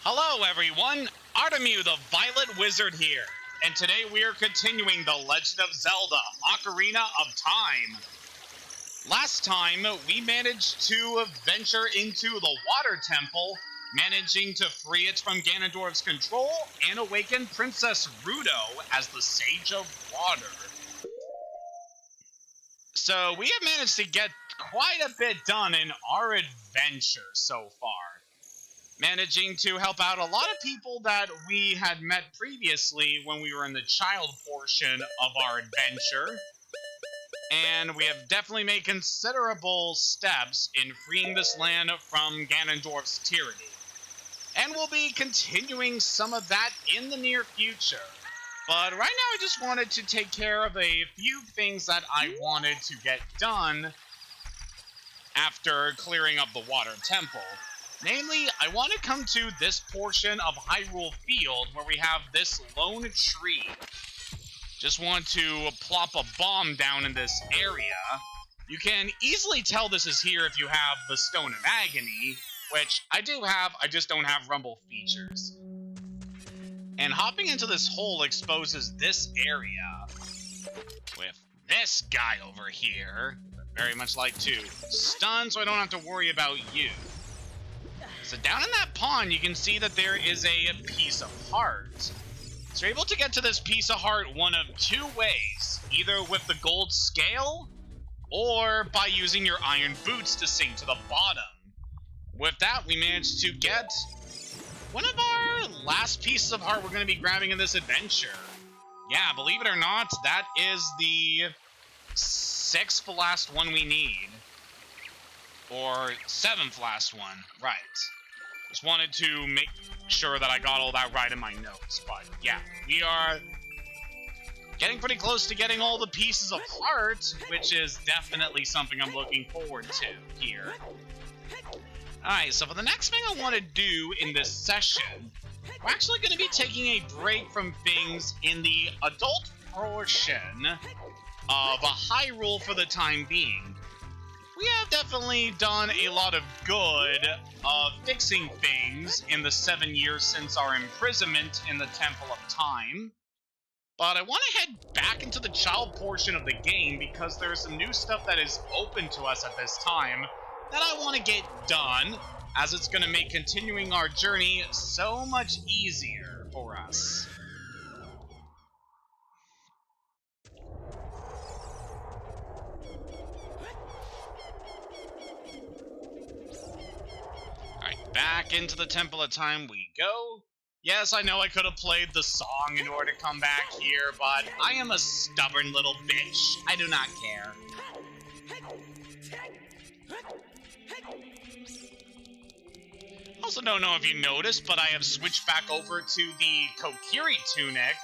Hello everyone, Artemu the Violet Wizard here, and today we are continuing The Legend of Zelda, Ocarina of Time. Last time, we managed to venture into the Water Temple, managing to free it from Ganondorf's control and awaken Princess Rudo as the Sage of Water. So we have managed to get quite a bit done in our adventure so far. Managing to help out a lot of people that we had met previously when we were in the child portion of our adventure. And we have definitely made considerable steps in freeing this land from Ganondorf's tyranny. And we'll be continuing some of that in the near future. But right now I just wanted to take care of a few things that I wanted to get done after clearing up the Water Temple. Namely, I want to come to this portion of Hyrule Field where we have this lone tree. Just want to plop a bomb down in this area. You can easily tell this is here if you have the Stone of Agony, which I do have, I just don't have rumble features. And hopping into this hole exposes this area with this guy over here. Very much like to stun, so I don't have to worry about you. So down in that pond, you can see that there is a piece of heart. So you're able to get to this piece of heart one of two ways. Either with the gold scale, or by using your iron boots to sink to the bottom. With that, we managed to get one of our last pieces of heart we're going to be grabbing in this adventure. Yeah, believe it or not, that is the 6th last one we need. Or 7th last one, right. Just wanted to make sure that I got all that right in my notes. But yeah, we are getting pretty close to getting all the pieces of heart, which is definitely something I'm looking forward to here. Alright, so for the next thing I want to do in this session, we're actually going to be taking a break from things in the adult portion of Hyrule for the time being. We have definitely done a lot of good of fixing things in the 7 years since our imprisonment in the Temple of Time. But I want to head back into the child portion of the game because there's some new stuff that is open to us at this time that I want to get done, as it's going to make continuing our journey so much easier for us. Back into the Temple of Time we go. Yes, I know I could have played the song in order to come back here, but I am a stubborn little bitch. I do not care. Also don't know if you noticed, but I have switched back over to the Kokiri tunic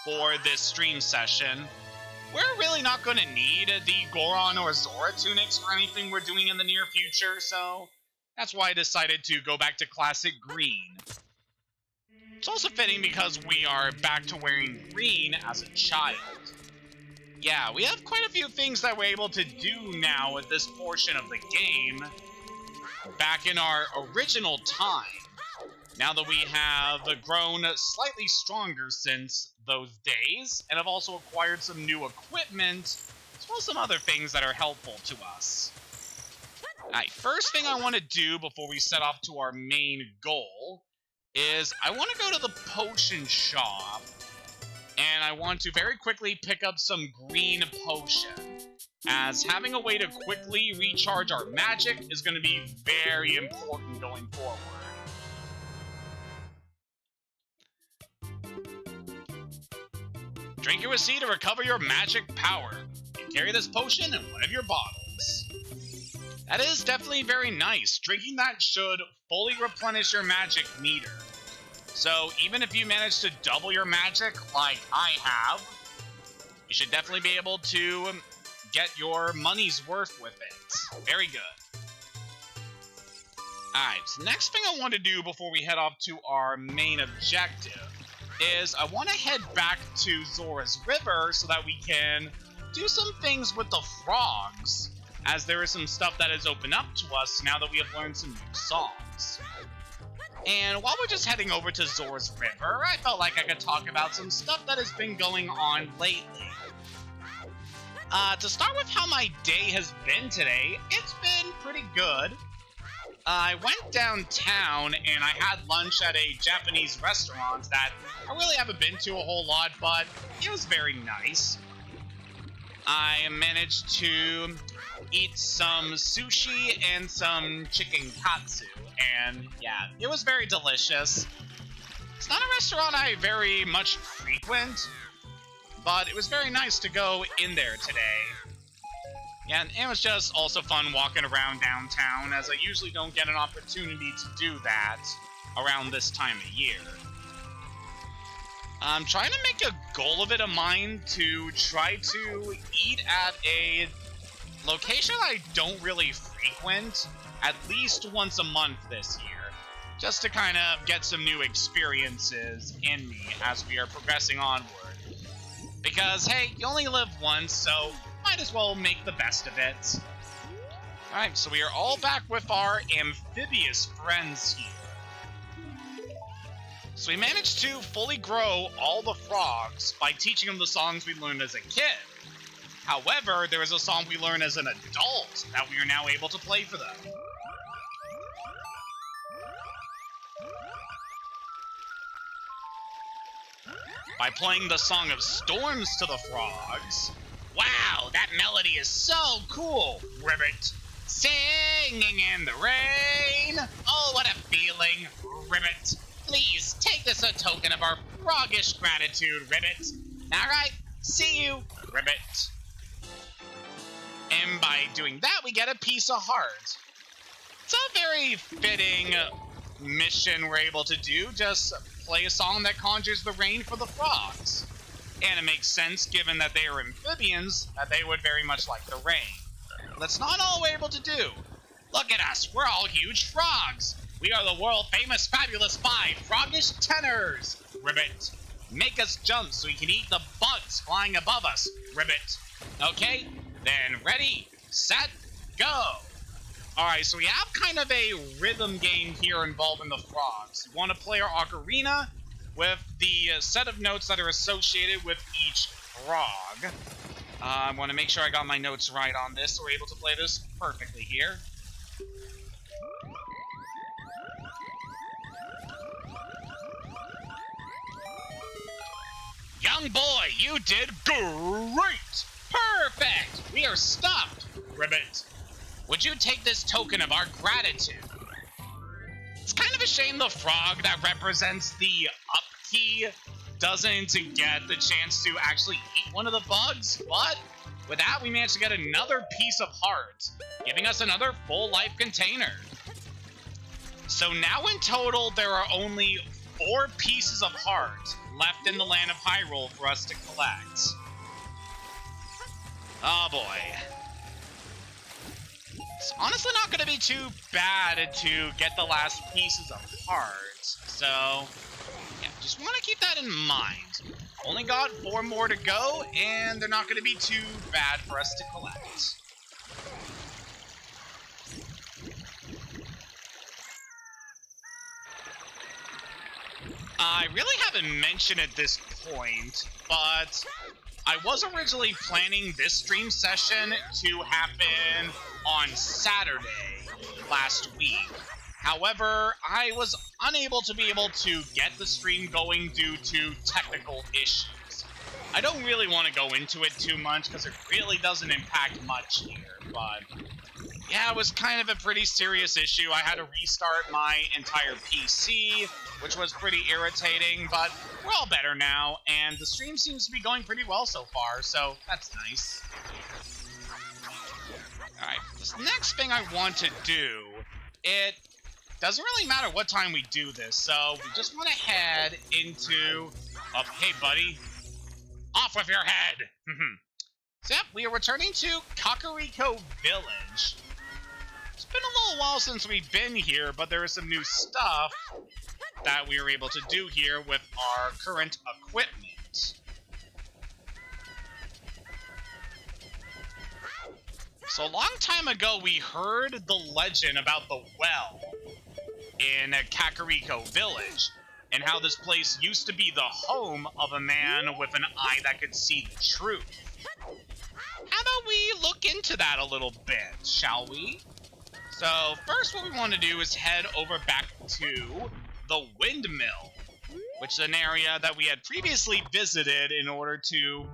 for this stream session. We're really not going to need the Goron or Zora tunics for anything we're doing in the near future, so that's why I decided to go back to classic green. It's also fitting because we are back to wearing green as a child. Yeah, we have quite a few things that we're able to do now at this portion of the game back in our original time. Now that we have grown slightly stronger since those days, and have also acquired some new equipment, as well as some other things that are helpful to us. Alright, first thing I want to do before we set off to our main goal is I want to go to the potion shop, and I want to very quickly pick up some green potion, as having a way to quickly recharge our magic is going to be very important going forward. Drink your receipt to recover your magic power. You carry this potion in one of your bottles. That is definitely very nice. Drinking that should fully replenish your magic meter. So even if you manage to double your magic like I have, you should definitely be able to get your money's worth with it. Very good. Alright, so next thing I want to do before we head off to our main objective is I want to head back to Zora's River so that we can do some things with the frogs, as there is some stuff that has opened up to us now that we have learned some new songs. And while we're just heading over to Zor's River, I felt like I could talk about some stuff that has been going on lately. To start with how my day has been today, it's been pretty good. I went downtown and I had lunch at a Japanese restaurant that I really haven't been to a whole lot, but it was very nice. I managed to eat some sushi and some chicken katsu, and yeah, it was very delicious. It's not a restaurant I very much frequent, but it was very nice to go in there today. Yeah, and it was just also fun walking around downtown, as I usually don't get an opportunity to do that around this time of year. I'm trying to make a goal of it of mine to try to eat at a location I don't really frequent at least once a month this year, just to kind of get some new experiences in me as we are progressing onward. Because, hey, you only live once, so might as well make the best of it. Alright, so we are all back with our amphibious friends here. So we managed to fully grow all the frogs by teaching them the songs we learned as a kid. However, there is a song we learned as an adult that we are now able to play for them. By playing the Song of Storms to the frogs. Wow, that melody is so cool, Ribbit. Singing in the rain. Oh, what a feeling, Ribbit. Please, take this a token of our froggish gratitude, Ribbit. Alright, see you, Ribbit. And by doing that, we get a piece of heart. It's a very fitting mission we're able to do, just play a song that conjures the rain for the frogs. And it makes sense, given that they are amphibians, that they would very much like the rain. But that's not all we're able to do. Look at us, we're all huge frogs. We are the world-famous Fabulous 5 Froggish Tenors, Ribbit. Make us jump so we can eat the bugs flying above us, Ribbit. Okay, then ready, set, go. Alright, so we have kind of a rhythm game here involving the frogs. We want to play our ocarina with the set of notes that are associated with each frog. I want to make sure I got my notes right on this, so we're able to play this perfectly here. Young boy, you did great! Perfect! We are stuffed, Ribbit. Would you take this token of our gratitude? It's kind of a shame the frog that represents the up key doesn't get the chance to actually eat one of the bugs, but with that, we managed to get another piece of heart, giving us another full life container. So now in total, there are only 4 pieces of heart left in the land of Hyrule for us to collect. Oh boy. It's honestly not going to be too bad to get the last pieces of heart, so yeah, just want to keep that in mind. Only got 4 more to go, and they're not going to be too bad for us to collect. I really haven't mentioned at this point, but I was originally planning this stream session to happen on Saturday last week. However, I was unable to be able to get the stream going due to technical issues. I don't really want to go into it too much because it really doesn't impact much here, but yeah, it was kind of a pretty serious issue. I had to restart my entire PC, which was pretty irritating, but we're all better now, and the stream seems to be going pretty well so far, so that's nice. Alright, this next thing I want to do, it doesn't really matter what time we do this, so we just want to head into... Oh, hey, buddy. Off with your head! So, yep, we are returning to Kokiri Village. It's been a little while since we've been here, but there is some new stuff that we were able to do here with our current equipment. So a long time ago, we heard the legend about the well. in Kakariko Village, and how this place used to be the home of a man with an eye that could see the truth. How about we look into that a little bit, shall we? So first what we want to do is head over back to the windmill, which is an area that we had previously visited in order to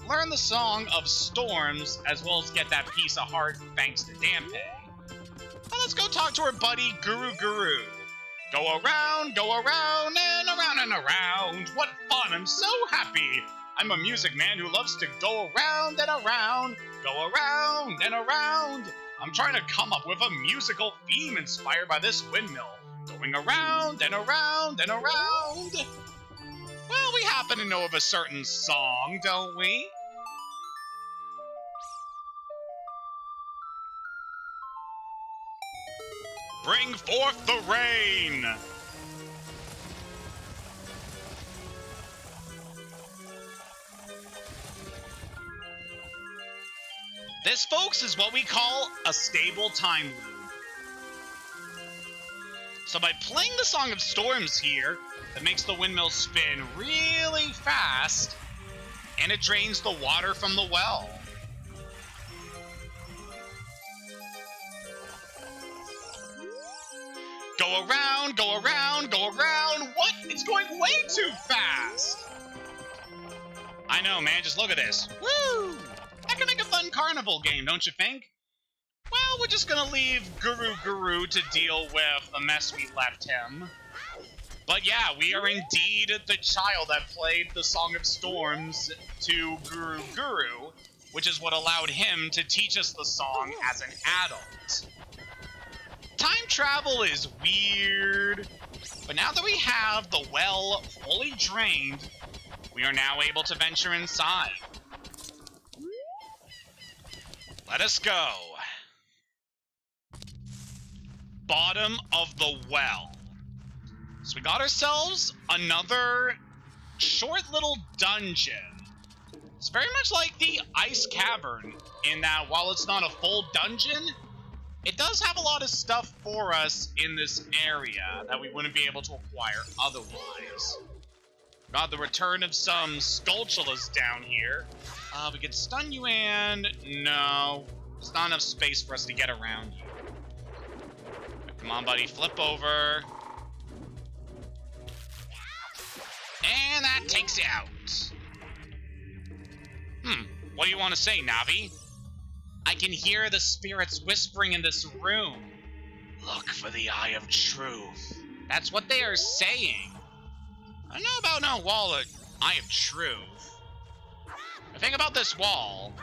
learn the Song of Storms, as well as get that piece of heart thanks to Dampe. Well, let's go talk to our buddy Guru Guru. Go around, and around and around. What fun, I'm so happy. I'm a music man who loves to go around and around. Go around and around. I'm trying to come up with a musical theme inspired by this windmill. Going around and around and around. Well, we happen to know of a certain song, don't we? Bring forth the rain! This, folks, is what we call a stable time loop. So by playing the Song of Storms here, that makes the windmill spin really fast, and it drains the water from the well. Go around, go around, go around. What? It's going way too fast. I know, man. Just look at this. Woo! That could make a fun carnival game, don't you think? Well, we're just gonna leave Guru Guru to deal with the mess we left him. But yeah, we are indeed the child that played the Song of Storms to Guru Guru, which is what allowed him to teach us the song as an adult. Time travel is weird, but now that we have the well fully drained, we are now able to venture inside. Let us go. Bottom of the well. So we got ourselves another short little dungeon. It's very much like the Ice Cavern in that while it's not a full dungeon, it does have a lot of stuff for us in this area that we wouldn't be able to acquire otherwise. Got the return of some Skulltulas down here. We could stun you and... no. There's not enough space for us to get around you. Come on, buddy. Flip over. And that takes you out. What do you want to say, Navi? I can hear the spirits whispering in this room. Look for the Eye of Truth. That's what they are saying. I don't know about no wall of Eye of Truth. The thing about this wall,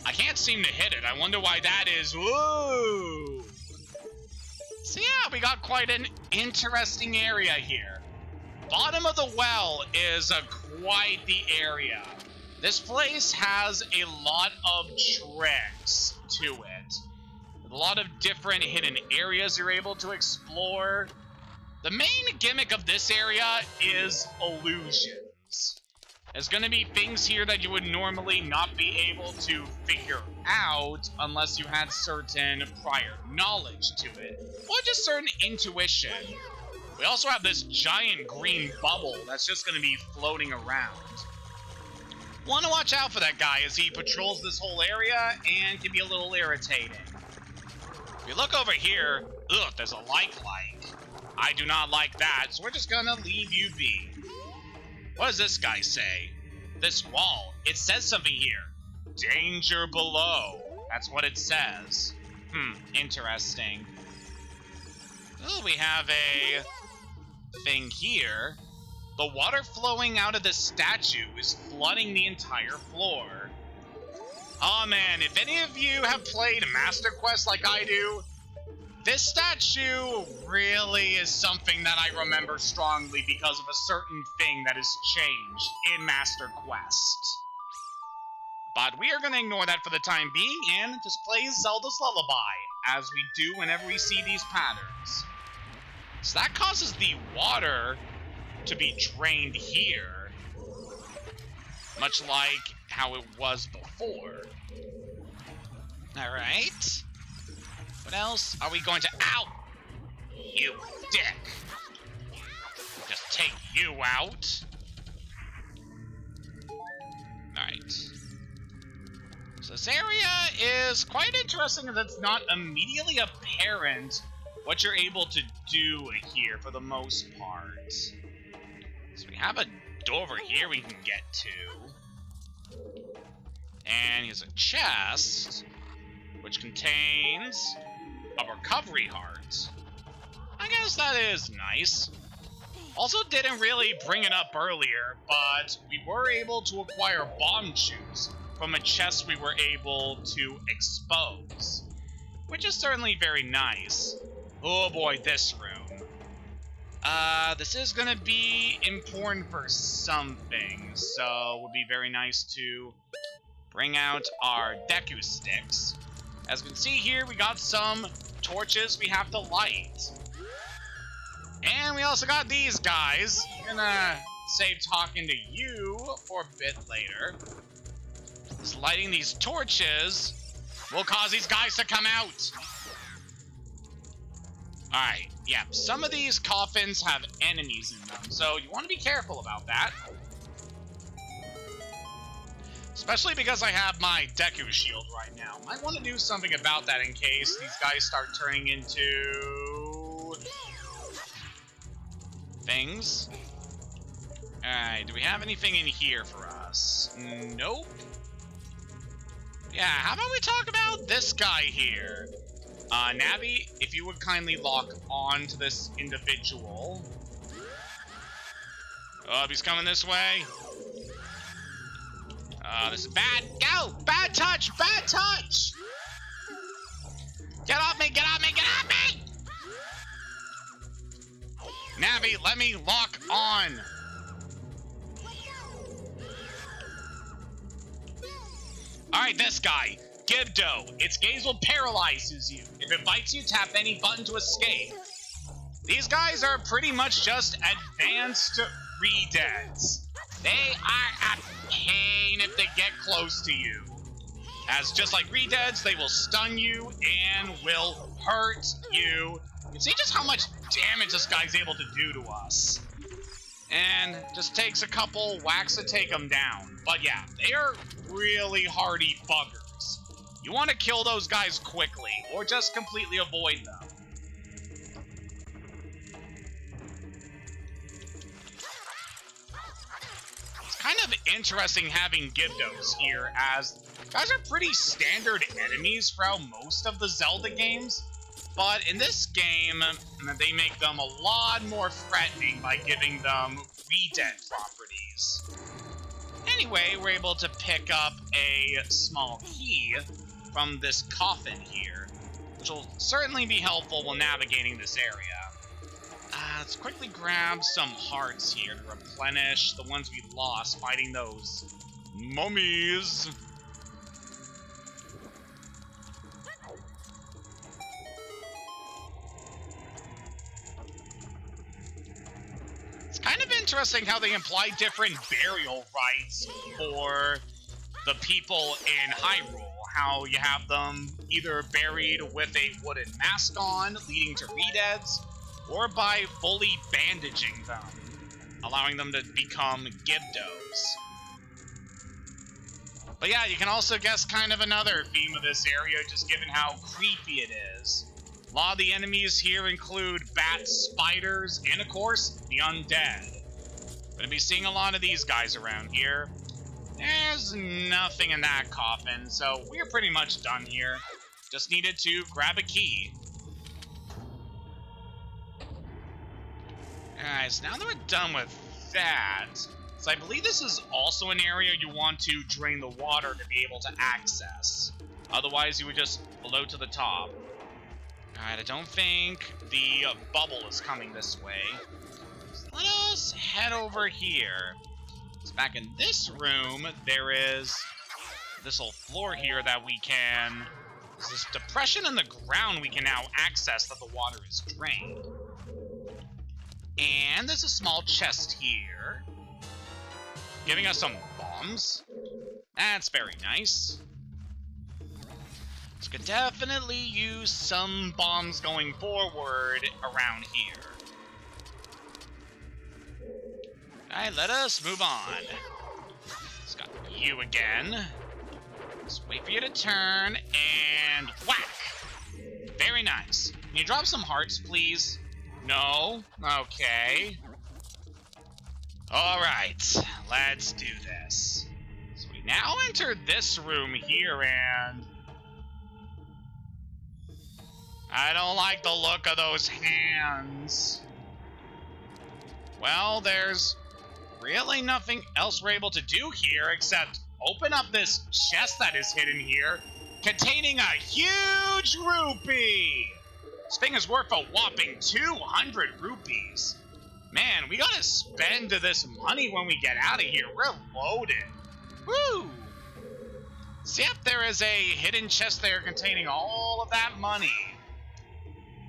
I can't seem to hit it. I wonder why that is. Whoa! So yeah, we got quite an interesting area here. Bottom of the well is quite the area. This place has a lot of tricks to it. A lot of different hidden areas you're able to explore. The main gimmick of this area is illusions. There's going to be things here that you would normally not be able to figure out unless you had certain prior knowledge to it, or just certain intuition. We also have this giant green bubble that's just going to be floating around. Want to watch out for that guy as he patrols this whole area and can be a little irritating. If you look over here, ugh, there's a like. I do not like that, so we're just gonna leave you be. What does this guy say? This wall, it says something here. Danger below. That's what it says. Interesting. Oh, we have a thing here. The water flowing out of the statue is flooding the entire floor. Oh man, if any of you have played Master Quest like I do, this statue really is something that I remember strongly because of a certain thing that has changed in Master Quest. But we are going to ignore that for the time being and just play Zelda's Lullaby, as we do whenever we see these patterns. So that causes the water to be drained here, much like how it was before. Alright. What else are we going to... Ow! you dick. Just take you out. Alright. So this area is quite interesting as it's not immediately apparent what you're able to do here for the most part. So we have a door over here we can get to. And here's a chest, which contains a recovery heart. I guess that is nice. Also didn't really bring it up earlier, but we were able to acquire bomb shoes from a chest we were able to expose, which is certainly very nice. Oh boy, this room. This is gonna be important for something, so it would be very nice to bring out our Deku sticks. As you can see here, we got some torches we have to light. And we also got these guys. I'm gonna save talking to you for a bit later. Just lighting these torches will cause these guys to come out. Alright, yeah, some of these coffins have enemies in them, so you want to be careful about that. Especially because I have my Deku shield right now. Might want to do something about that in case these guys start turning into things. Alright, do we have anything in here for us? Nope. Yeah, how about we talk about this guy here? Navi, if you would kindly lock on to this individual. Oh, he's coming this way. This is bad. Go! Bad touch! Bad touch! Get off me! Get off me! Get off me! Navi, let me lock on. Alright, this guy. Gibdo. Its gaze will paralyzes you. If it bites you, tap any button to escape. These guys are pretty much just advanced re-deads. They are a pain if they get close to you. As just like re-deads, they will stun you and will hurt you. You can see just how much damage this guy's able to do to us. And just takes a couple whacks to take them down. But yeah, they are really hardy buggers. You want to kill those guys quickly, or just completely avoid them. It's kind of interesting having Gibdos here, as guys are pretty standard enemies throughout most of the Zelda games. But in this game, they make them a lot more threatening by giving them re-dead properties. Anyway, we're able to pick up a small key from this coffin here, which will certainly be helpful while navigating this area. Let's quickly grab some hearts here to replenish the ones we lost fighting those mummies. Kind of interesting how they imply different burial rites for the people in Hyrule. How you have them either buried with a wooden mask on, leading to re-deads, or by fully bandaging them, allowing them to become Gibdos. But yeah, you can also guess kind of another theme of this area, just given how creepy it is. A lot of the enemies here include bats, spiders, and of course, the undead. Gonna be seeing a lot of these guys around here. There's nothing in that coffin, so we're pretty much done here. Just needed to grab a key. Alright, so now that we're done with that, so I believe this is also an area you want to drain the water to be able to access. Otherwise, you would just float to the top. Alright, I don't think the bubble is coming this way. So let us head over here. So back in this room, there is this little floor here that we can... There's this depression in the ground we can now access that the water is drained. And there's a small chest here, giving us some bombs. That's very nice. So could definitely use some bombs going forward around here. Alright, let us move on. It's got you again. Just wait for you to turn, and whack! Very nice. Can you drop some hearts, please? No? Okay. Alright, let's do this. So we now enter this room here, and I don't like the look of those hands. Well, there's really nothing else we're able to do here except open up this chest that is hidden here, containing a huge rupee! This thing is worth a whopping 200 rupees. Man, we gotta spend this money when we get out of here. We're loaded. Woo! See if there is a hidden chest there containing all of that money.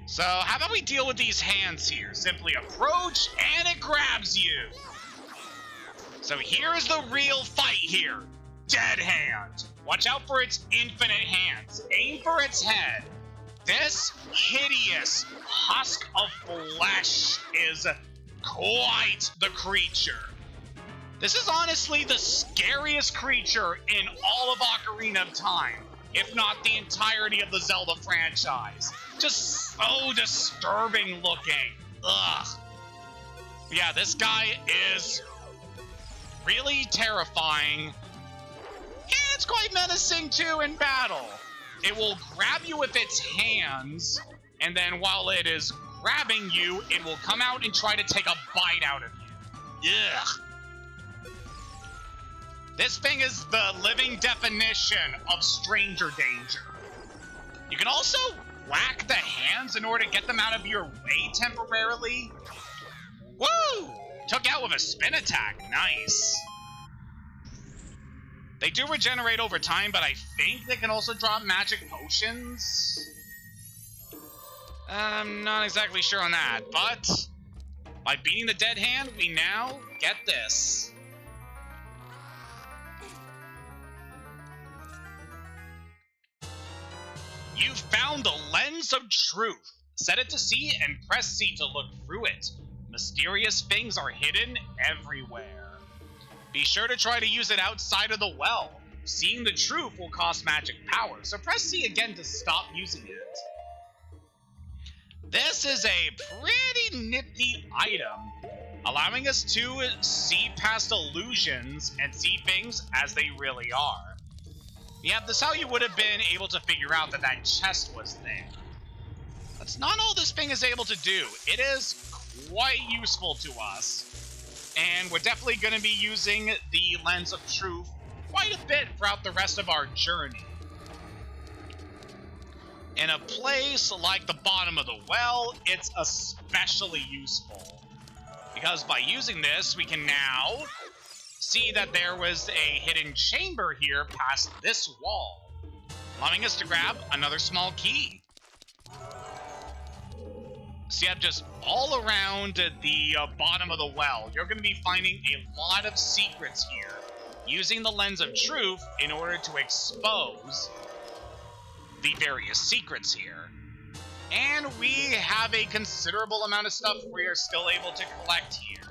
So, how about we deal with these hands here? Simply approach, and it grabs you. So here is the real fight here. Dead hand. Watch out for its infinite hands. Aim for its head. This hideous husk of flesh is quite the creature. This is honestly the scariest creature in all of Ocarina of Time, if not the entirety of the Zelda franchise. Just so disturbing looking. Ugh. Yeah, this guy is really terrifying. And it's quite menacing too in battle. It will grab you with its hands, and then while it is grabbing you, it will come out and try to take a bite out of you. Ugh. This thing is the living definition of stranger danger. You can also whack the hands in order to get them out of your way temporarily. Woo! Took out with a spin attack. Nice. They do regenerate over time, but I think they can also drop magic potions. I'm not exactly sure on that, but by beating the dead hand, we now get this. You found the Lens of Truth. Set it to C and press C to look through it. Mysterious things are hidden everywhere. Be sure to try to use it outside of the well. Seeing the truth will cost magic power, so press C again to stop using it. This is a pretty nifty item, allowing us to see past illusions and see things as they really are. Yeah, this is how you would have been able to figure out that that chest was there. That's not all this thing is able to do. It is quite useful to us. And we're definitely going to be using the Lens of Truth quite a bit throughout the rest of our journey. In a place like the bottom of the well, it's especially useful. Because by using this, we can now see that there was a hidden chamber here past this wall, allowing us to grab another small key. So yeah, just all around the bottom of the well, you're going to be finding a lot of secrets here, using the Lens of Truth in order to expose the various secrets here. And we have a considerable amount of stuff we are still able to collect here.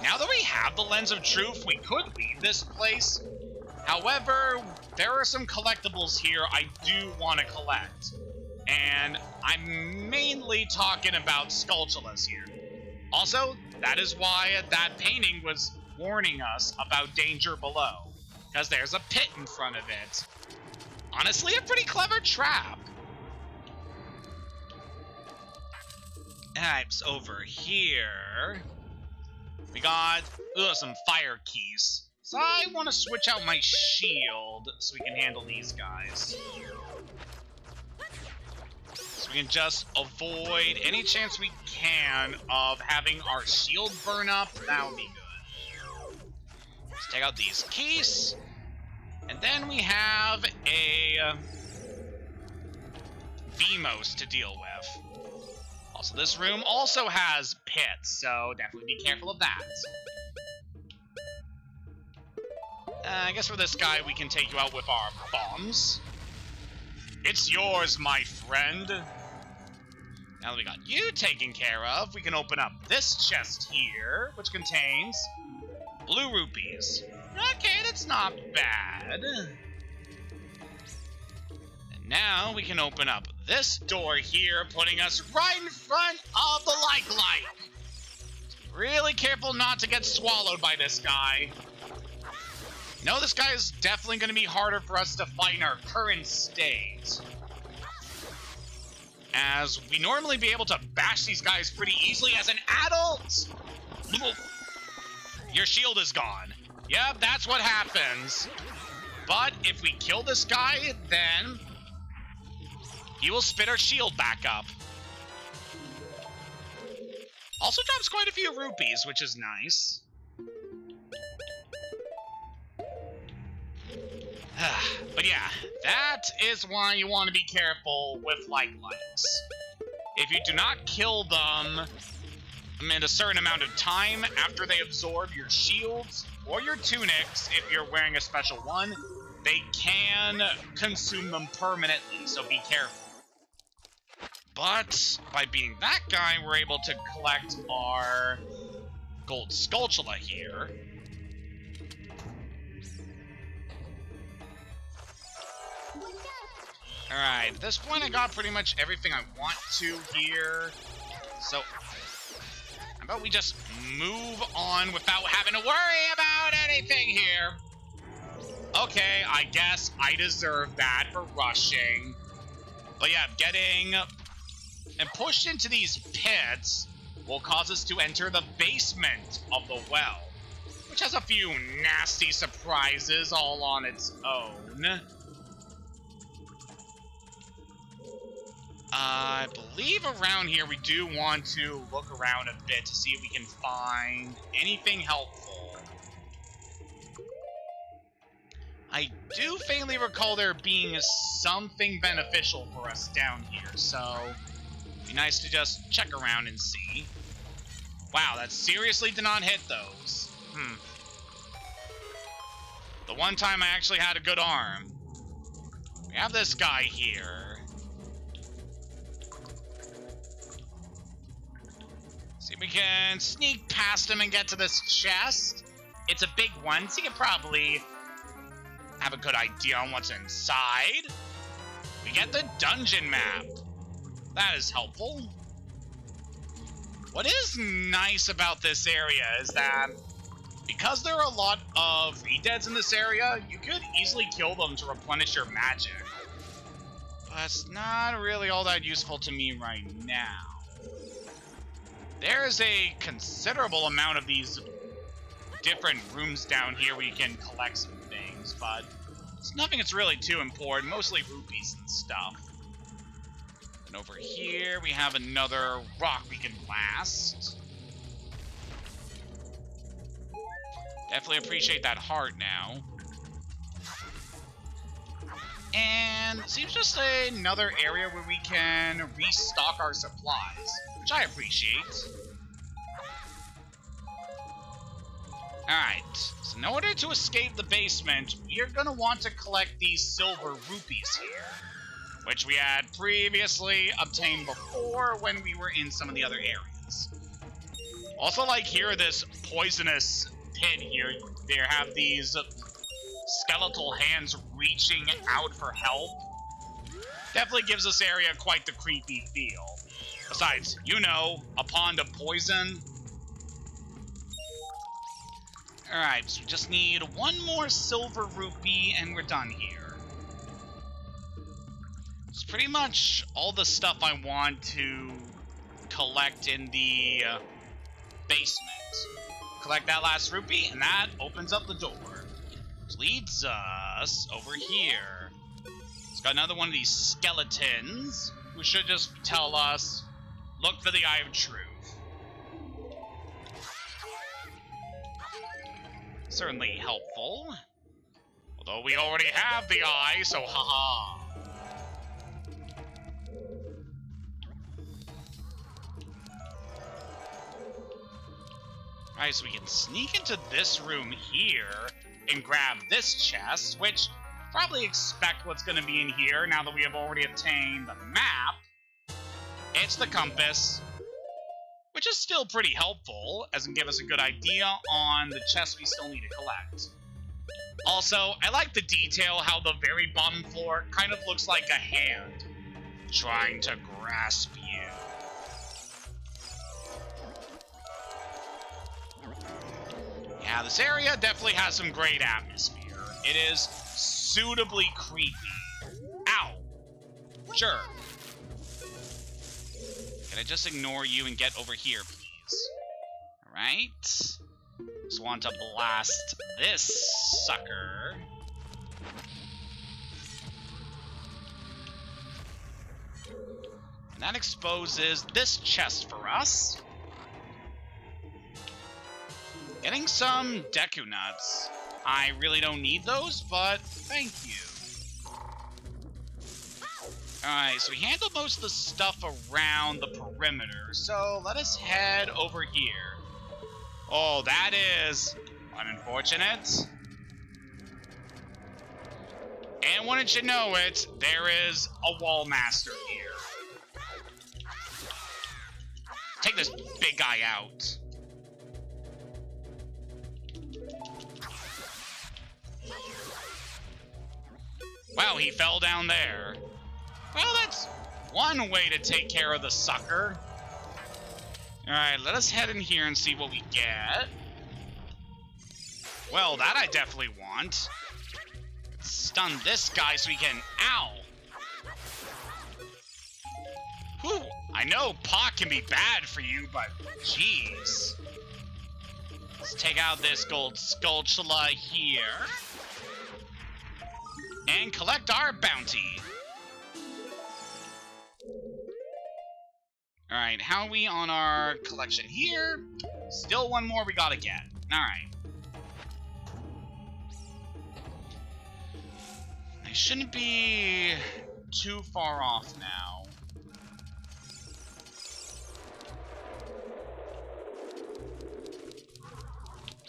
Now that we have the Lens of Truth, we could leave this place. However, there are some collectibles here I do want to collect. And I'm mainly talking about Skulltulas here. Also, that is why that painting was warning us about danger below, because there's a pit in front of it. Honestly, a pretty clever trap. Alright, so over here, we got some fire keys. So I want to switch out my shield so we can handle these guys. So we can just avoid any chance we can of having our shield burn up. That would be good. Let's take out these keys. And then we have a Vmos to deal with. Also, this room also has pits, so definitely be careful of that. I guess for this guy, we can take you out with our bombs. It's yours, my friend. Now that we got you taken care of, we can open up this chest here, which contains blue rupees. Okay, that's not bad. And now we can open up this door here, putting us right in front of the like. Really careful not to get swallowed by this guy. No, this guy is definitely going to be harder for us to fight in our current state, as we normally be able to bash these guys pretty easily as an adult. Your shield is gone. Yep, that's what happens. But if we kill this guy, then he will spit our shield back up. Also drops quite a few rupees, which is nice. But yeah, that is why you want to be careful with likes. If you do not kill them in a certain amount of time after they absorb your shields or your tunics, if you're wearing a special one, they can consume them permanently, so be careful. But by beating that guy, we're able to collect our gold Skulltula here. Alright, at this point I got pretty much everything I want to here. So, how about we just move on without having to worry about anything here? Okay, I guess I deserve that for rushing. But yeah, getting and pushed into these pits will cause us to enter the basement of the well, which has a few nasty surprises all on its own. I believe around here we do want to look around a bit to see if we can find anything helpful. I do faintly recall there being something beneficial for us down here, so it'd be nice to just check around and see. Wow, that seriously did not hit those. The one time I actually had a good arm. We have this guy here. See if we can sneak past him and get to this chest. It's a big one, so you can probably have a good idea on what's inside. We get the dungeon map. That is helpful. What is nice about this area is that because there are a lot of re-deads in this area, you could easily kill them to replenish your magic. But it's not really all that useful to me right now. There's a considerable amount of these different rooms down here where you can collect some things, but it's nothing that's really too important, mostly rupees and stuff. And over here we have another rock we can blast. Definitely appreciate that heart now. And it seems just another area where we can restock our supplies, which I appreciate. Alright, so in order to escape the basement, we are going to want to collect these silver rupees here, which we had previously obtained before when we were in some of the other areas. Also, like here, this poisonous pit here, there have these skeletal hands reaching out for help. Definitely gives this area quite the creepy feel. Besides, you know, a pond of poison. Alright, so we just need one more silver rupee and we're done here. It's pretty much all the stuff I want to collect in the basement. Collect that last rupee and that opens up the door. Which leads us over here. It's got another one of these skeletons who should just tell us, look for the Eye of Truth. Certainly helpful. Although we already have the eye, so haha. Alright, so we can sneak into this room here and grab this chest, which probably expect what's going to be in here now that we have already obtained the map. It's the compass, which is still pretty helpful, as it can give us a good idea on the chests we still need to collect. Also, I like the detail how the very bottom floor kind of looks like a hand trying to grasp you. Yeah, this area definitely has some great atmosphere. It is suitably creepy. Ow! Sure. Can I just ignore you and get over here, please? Alright. Just want to blast this sucker. And that exposes this chest for us. Getting some Deku Nuts. I really don't need those, but thank you. Alright, so we handled most of the stuff around the perimeter, so let us head over here. Oh, that is unfortunate. And wouldn't you know it, there is a Wall Master here. Take this big guy out. Wow, he fell down there. Well, that's one way to take care of the sucker. Alright, let us head in here and see what we get. Well, that I definitely want. Stun this guy so we can... Ow! Whew, I know pot can be bad for you, but jeez. Let's take out this gold Skulltula here. And collect our bounty. Alright, how are we on our collection here? Still one more we gotta get. Alright. I shouldn't be too far off now.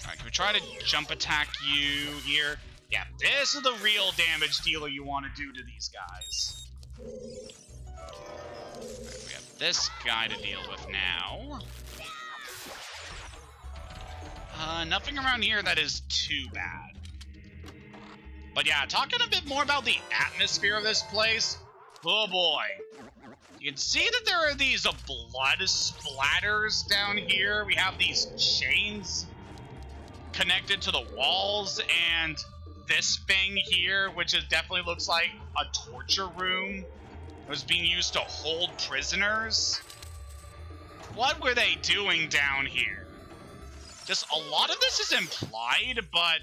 Alright, can we try to jump attack you here? Yeah, this is the real damage dealer you want to do to these guys. Right, we have this guy to deal with now. Nothing around here that is too bad. But yeah, talking a bit more about the atmosphere of this place. Oh boy. You can see that there are these blood splatters down here. We have these chains connected to the walls, and this thing here, which is definitely looks like a torture room, was being used to hold prisoners. What were they doing down here? Just a lot of this is implied, but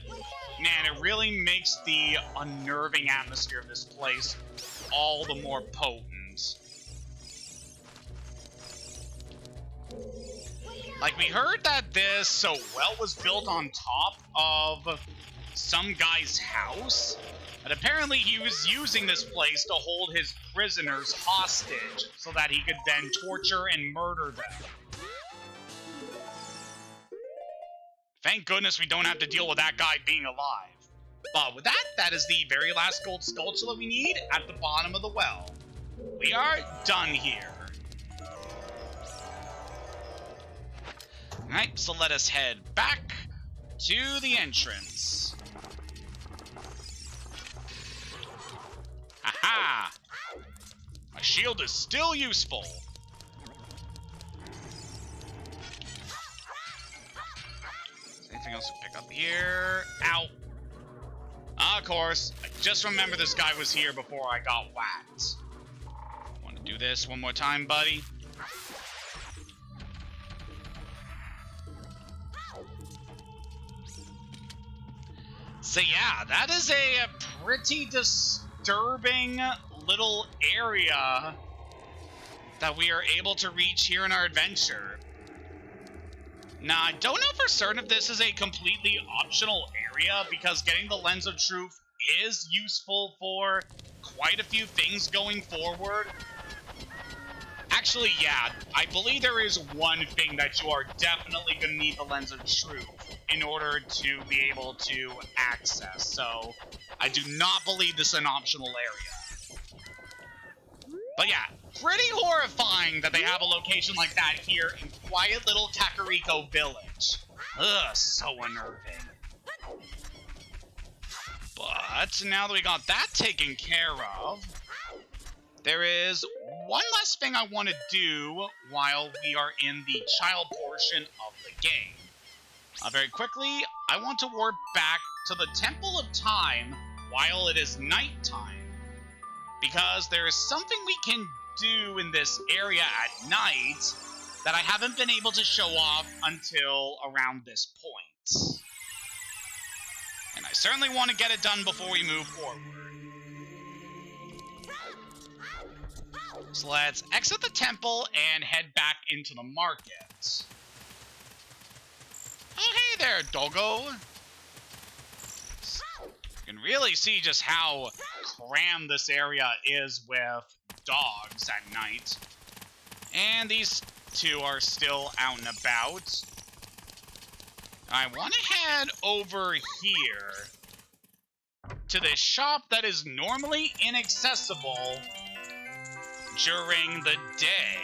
man, it really makes the unnerving atmosphere of this place all the more potent. Like, we heard that this well was built on top of some guy's house, but apparently he was using this place to hold his prisoners hostage so that he could then torture and murder them. Thank goodness we don't have to deal with that guy being alive. But with that, that is the very last gold Skulltula we need at the bottom of the well. We are done here. Alright, so let us head back to the entrance. Aha! My shield is still useful. Is there anything else to pick up here? Ow! Of course, I just remember this guy was here before I got whacked. Want to do this one more time, buddy? So yeah, that is a pretty disturbing little area that we are able to reach here in our adventure. Now, I don't know for certain if this is a completely optional area, because getting the Lens of Truth is useful for quite a few things going forward. Actually, yeah, I believe there is one thing that you are definitely going to need the Lens of Truth in order to be able to access. So, I do not believe this is an optional area. But yeah, pretty horrifying that they have a location like that here in quiet little Kakariko Village. Ugh, so unnerving. But now that we got that taken care of, there is one last thing I want to do while we are in the child portion of the game. Very quickly, I want to warp back to the Temple of Time while it is nighttime. Because there is something we can do in this area at night that I haven't been able to show off until around this point. And I certainly want to get it done before we move forward. So let's exit the temple and head back into the market. Oh, hey there, doggo. You can really see just how crammed this area is with dogs at night. And these two are still out and about. I want to head over here to this shop that is normally inaccessible during the day.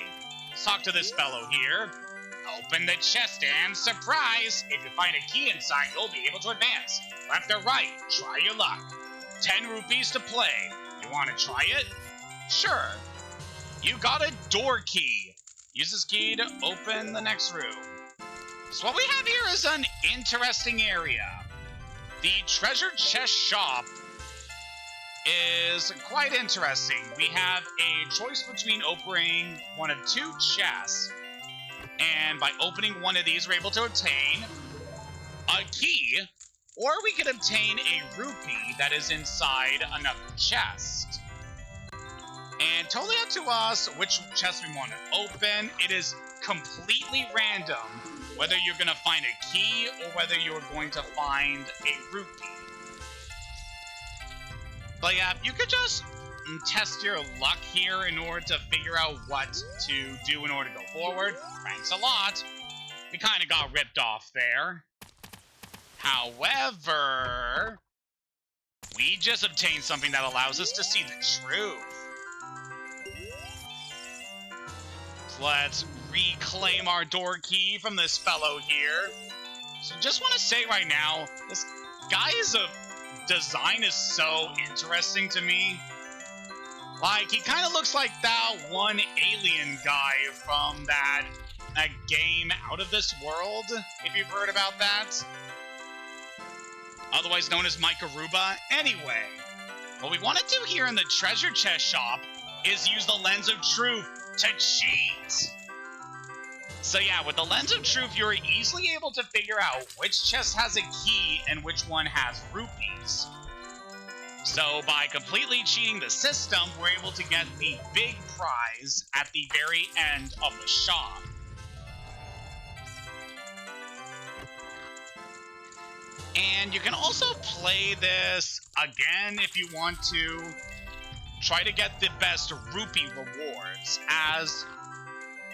Let's talk to this fellow here. Open the chest and surprise! If you find a key inside, you'll be able to advance. Left or right, try your luck. 10 rupees to play. You want to try it? Sure. You got a door key. Use this key to open the next room. So what we have here is an interesting area. The treasure chest shop is quite interesting. We have a choice between opening one of two chests, and by opening one of these, we're able to obtain a key, or we could obtain a rupee that is inside another chest. And totally up to us which chest we want to open. It is completely random whether you're going to find a key or whether you're going to find a rupee. But yeah, you could just test your luck here in order to figure out what to do in order to go forward. Thanks a lot. We kind of got ripped off there. However, we just obtained something that allows us to see the truth. So let's reclaim our door key from this fellow here. So just want to say right now, this guy's design is so interesting to me. Like, he kind of looks like that one alien guy from that game Out of This World, if you've heard about that. Otherwise known as Mike Aruba. Anyway, what we want to do here in the treasure chest shop is use the Lens of Truth to cheat. So yeah, with the Lens of Truth, you're easily able to figure out which chest has a key and which one has rupees. So by completely cheating the system, we're able to get the big prize at the very end of the shop. And you can also play this again if you want to try to get the best rupee rewards, as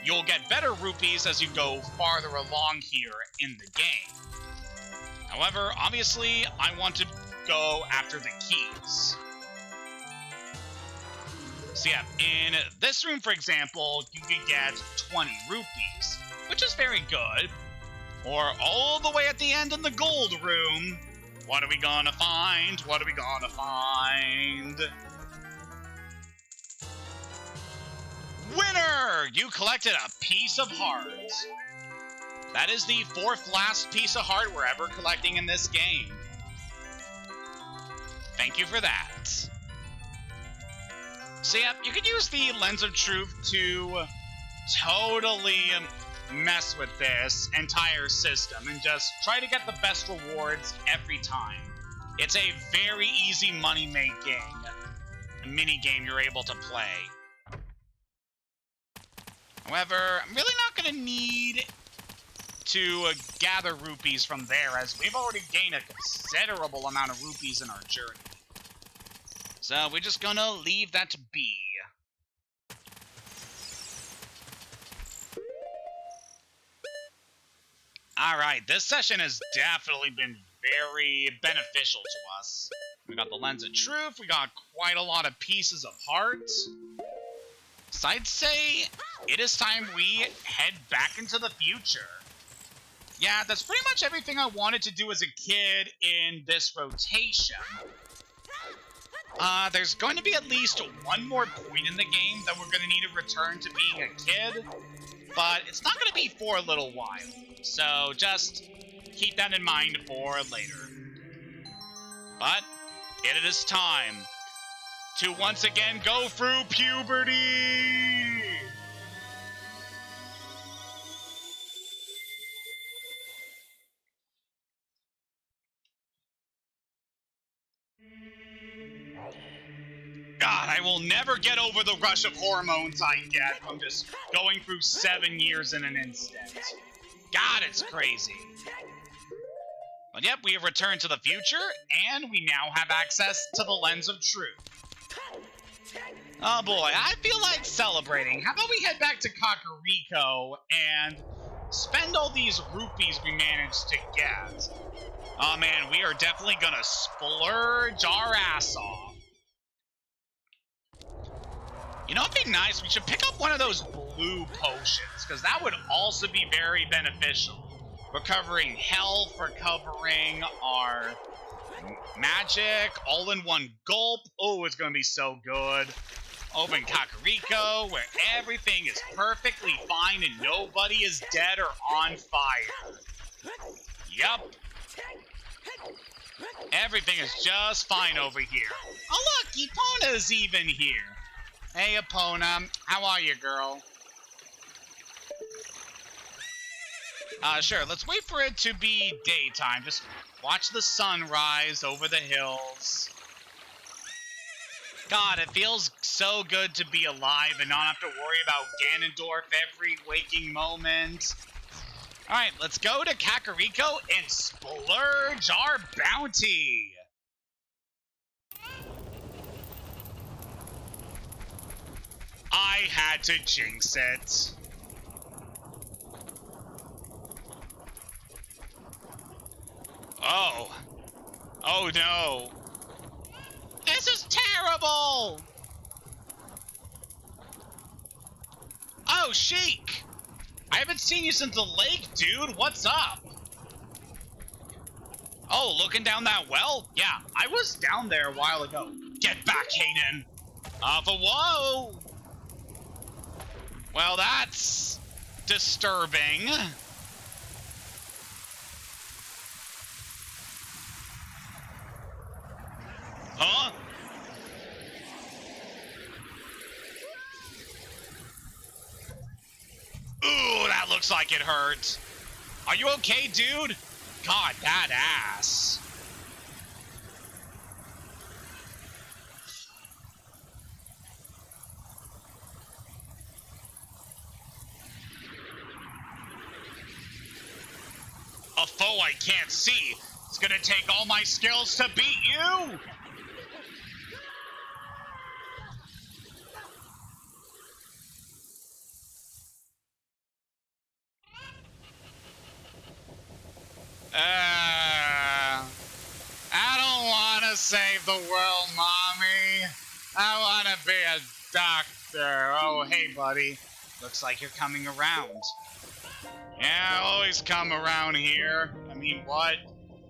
you'll get better rupees as you go farther along here in the game. However, obviously, I want to go after the keys. So yeah, in this room, for example, you could get 20 rupees, which is very good. Or all the way at the end in the gold room, what are we gonna find? What are we gonna find? Winner! You collected a piece of heart. That is the fourth last piece of heart we're ever collecting in this game. Thank you for that. So yeah, you could use the Lens of Truth to totally mess with this entire system and just try to get the best rewards every time. It's a very easy money-making mini-game you're able to play. However, I'm really not going to need to gather rupees from there, as we've already gained a considerable amount of rupees in our journey. So we're just going to leave that to be. Alright, this session has definitely been very beneficial to us. We got the Lens of Truth. We got quite a lot of pieces of heart. So I'd say it is time we head back into the future. Yeah, that's pretty much everything I wanted to do as a kid in this rotation. There's going to be at least one more point in the game that we're going to need to return to being a kid, but it's not going to be for a little while, so just keep that in mind for later. But it is time to once again go through puberty! God, I will never get over the rush of hormones I get from just going through 7 years in an instant. God, it's crazy. But yep, we have returned to the future, and we now have access to the Lens of Truth. Oh boy, I feel like celebrating. How about we head back to Kokiri and spend all these rupees we managed to get? Oh man, we are definitely gonna splurge our ass off. You know, it'd be nice. We should pick up one of those blue potions, because that would also be very beneficial. Recovering health, recovering our magic, all in one gulp. Oh, it's going to be so good. Over in Kakariko, where everything is perfectly fine and nobody is dead or on fire. Yup. Everything is just fine over here. Oh, look, Epona's even here. Hey, Epona. How are you, girl? Sure, let's wait for it to be daytime. Just watch the sun rise over the hills. God, it feels so good to be alive and not have to worry about Ganondorf every waking moment. Alright, let's go to Kakariko and splurge our bounty! I had to jinx it. Oh. Oh no. This is terrible! Oh, Sheik! I haven't seen you since the lake, dude. What's up? Oh, looking down that well? Yeah, I was down there a while ago. Get back, Hayden! But whoa! Well, that's disturbing. Huh? Ooh, that looks like it hurt. Are you okay, dude? God, that ass. A foe I can't see. It's gonna take all my skills to beat you. I don't want to save the world, Mommy. I want to be a doctor. Oh, hey, buddy. Looks like you're coming around. Yeah, I always come around here. I mean, what?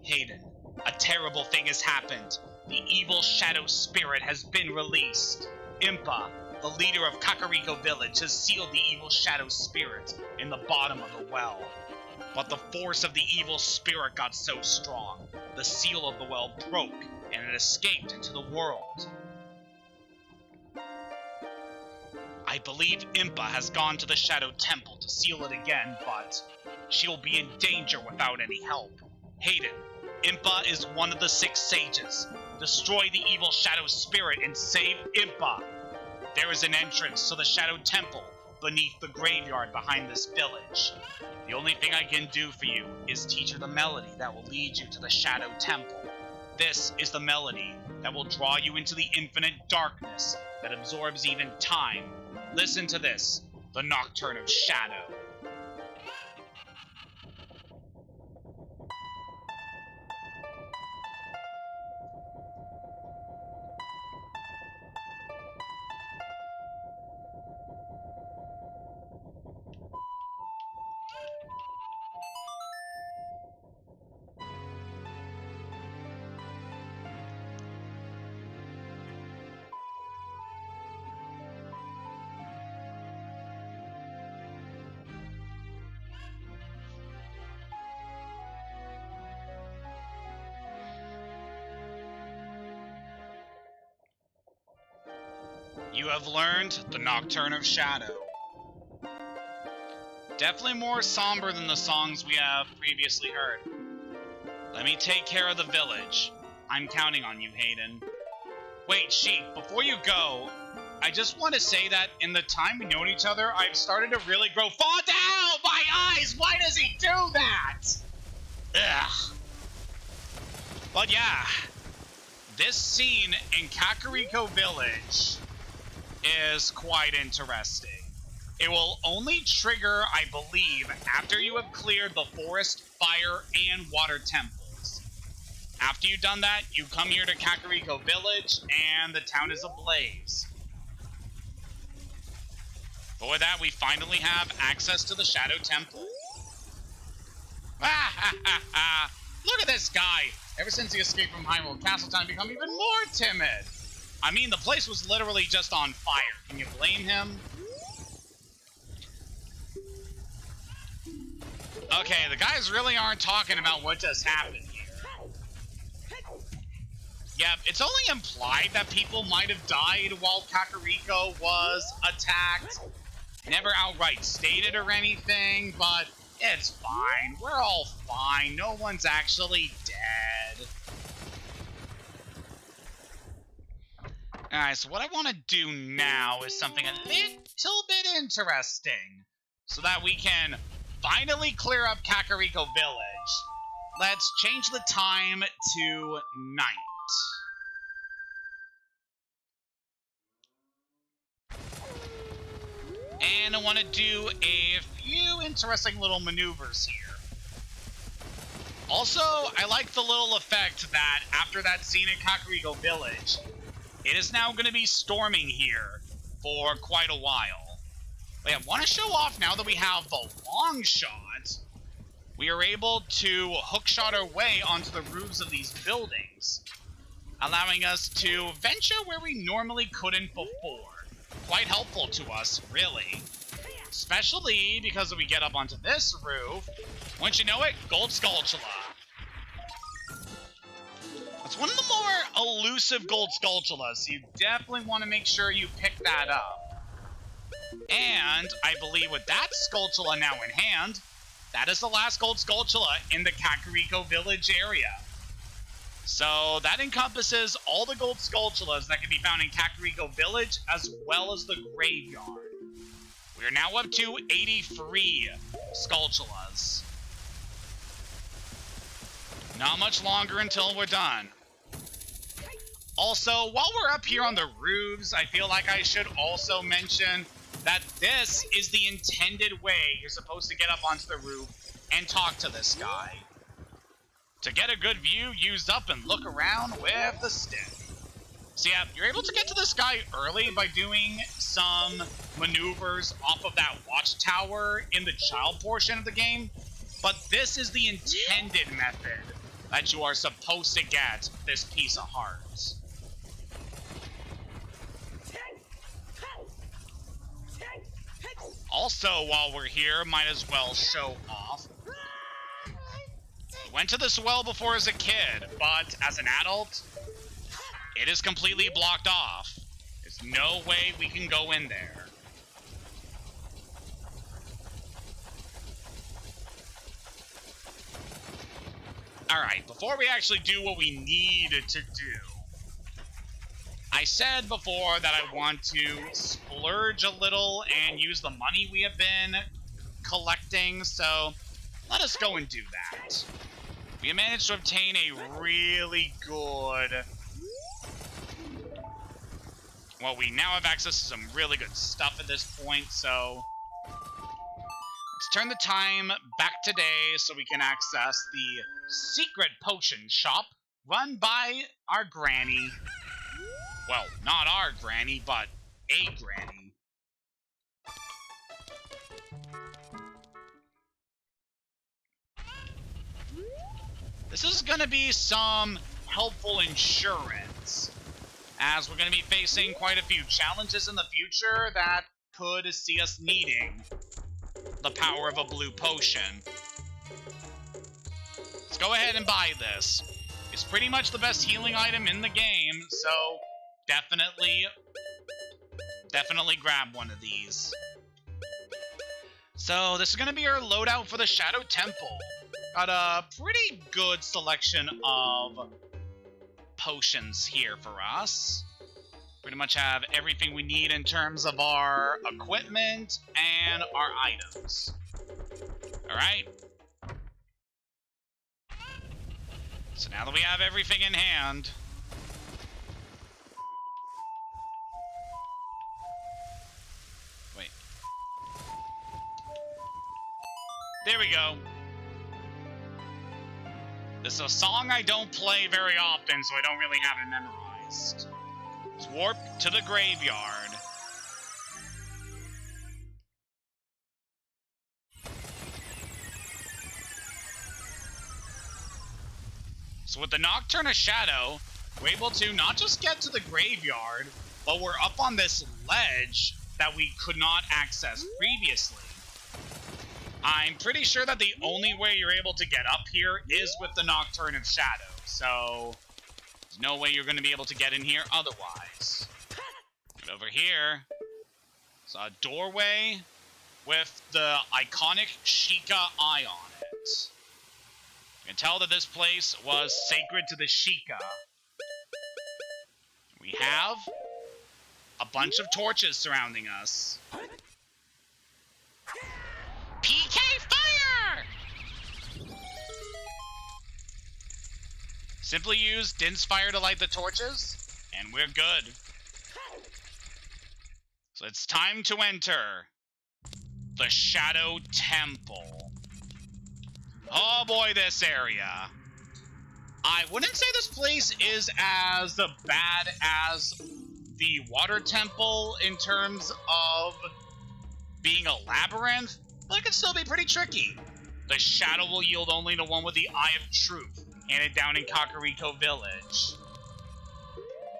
Hayden, a terrible thing has happened. The evil shadow spirit has been released. Impa, the leader of Kakariko Village, has sealed the evil shadow spirit in the bottom of the well. But the force of the evil spirit got so strong, the seal of the well broke, and it escaped into the world. I believe Impa has gone to the Shadow Temple to seal it again, but she'll be in danger without any help. Hayden, Impa is one of the 6 sages. Destroy the evil Shadow Spirit and save Impa. There is an entrance to the Shadow Temple beneath the graveyard behind this village. The only thing I can do for you is teach you the melody that will lead you to the Shadow Temple. This is the melody that will draw you into the infinite darkness that absorbs even time. Listen to this, the Nocturne of Shadow. You have learned the Nocturne of Shadow. Definitely more somber than the songs we have previously heard. Let me take care of the village. I'm counting on you, Hayden. Wait, Sheik, before you go, I just want to say that in the time we know each other, I've started to really grow fond. Ow! My eyes! Why does he do that? Ugh. But yeah, this scene in Kakariko Village is quite interesting. It will only trigger, I believe, after you have cleared the forest, fire, and water temples. After you've done that, you come here to Kakariko Village, and the town is ablaze. But with that, we finally have access to the Shadow Temple. Look at this guy! Ever since he escaped from Hyrule Castle Town, become even more timid. I mean, the place was literally just on fire. Can you blame him? Okay, the guys really aren't talking about what just happened here. Yeah, it's only implied that people might have died while Kakariko was attacked. Never outright stated or anything, but it's fine. We're all fine. No one's actually dead. Alright, so what I want to do now is something a little bit interesting, so that we can finally clear up Kakariko Village. Let's change the time to night. And I want to do a few interesting little maneuvers here. Also, I like the little effect that after that scene in Kakariko Village, it is now going to be storming here for quite a while. But yeah, I want to show off now that we have the long shot. We are able to hookshot our way onto the roofs of these buildings, allowing us to venture where we normally couldn't before. Quite helpful to us, really. Especially because when we get up onto this roof, once you know it, Gold Skulltula. It's one of the more elusive Gold Skulltulas, so you definitely want to make sure you pick that up. And I believe with that Skulltula now in hand, that is the last Gold Skulltula in the Kakariko Village area. So that encompasses all the Gold Skulltulas that can be found in Kakariko Village, as well as the graveyard. We are now up to 83 Skulltulas. Not much longer until we're done. Also, while we're up here on the roofs, I feel like I should also mention that this is the intended way you're supposed to get up onto the roof and talk to this guy. To get a good view, use up and look around with the stick. So yeah, you're able to get to this guy early by doing some maneuvers off of that watchtower in the child portion of the game, but this is the intended method that you are supposed to get this piece of heart. Also, while we're here, might as well show off. Went to this well before as a kid, but as an adult, it is completely blocked off. There's no way we can go in there. Alright, before we actually do what we need to do, I said before that I want to splurge a little and use the money we have been collecting, so let us go and do that. We managed to obtain a really good... Well, we now have access to some really good stuff at this point, so... Let's turn the time back today so we can access the secret potion shop run by our granny. Well, not our granny, but a granny. This is going to be some helpful insurance, as we're going to be facing quite a few challenges in the future that could see us needing the power of a blue potion. Let's go ahead and buy this. It's pretty much the best healing item in the game, so definitely Definitely grab one of these. So this is going to be our loadout for the Shadow Temple. Got a pretty good selection of potions here for us. Pretty much have everything we need in terms of our equipment and our items. Alright. So now that we have everything in hand, wait. There we go. This is a song I don't play very often, so I don't really have it memorized. Let's warp to the graveyard. So with the Nocturne of Shadow, we're able to not just get to the graveyard, but we're up on this ledge that we could not access previously. I'm pretty sure that the only way you're able to get up here is with the Nocturne of Shadow, so there's no way you're going to be able to get in here otherwise. But over here, it's a doorway with the iconic Sheikah eye on it. You can tell that this place was sacred to the Sheikah. We have a bunch of torches surrounding us. PK fire! Simply use Din's fire to light the torches, and we're good. So it's time to enter the Shadow Temple. Oh boy, this area. I wouldn't say this place is as bad as the Water Temple in terms of being a labyrinth, but it can still be pretty tricky. The shadow will yield only to one with the Eye of Truth, handed down in Kokiri Village.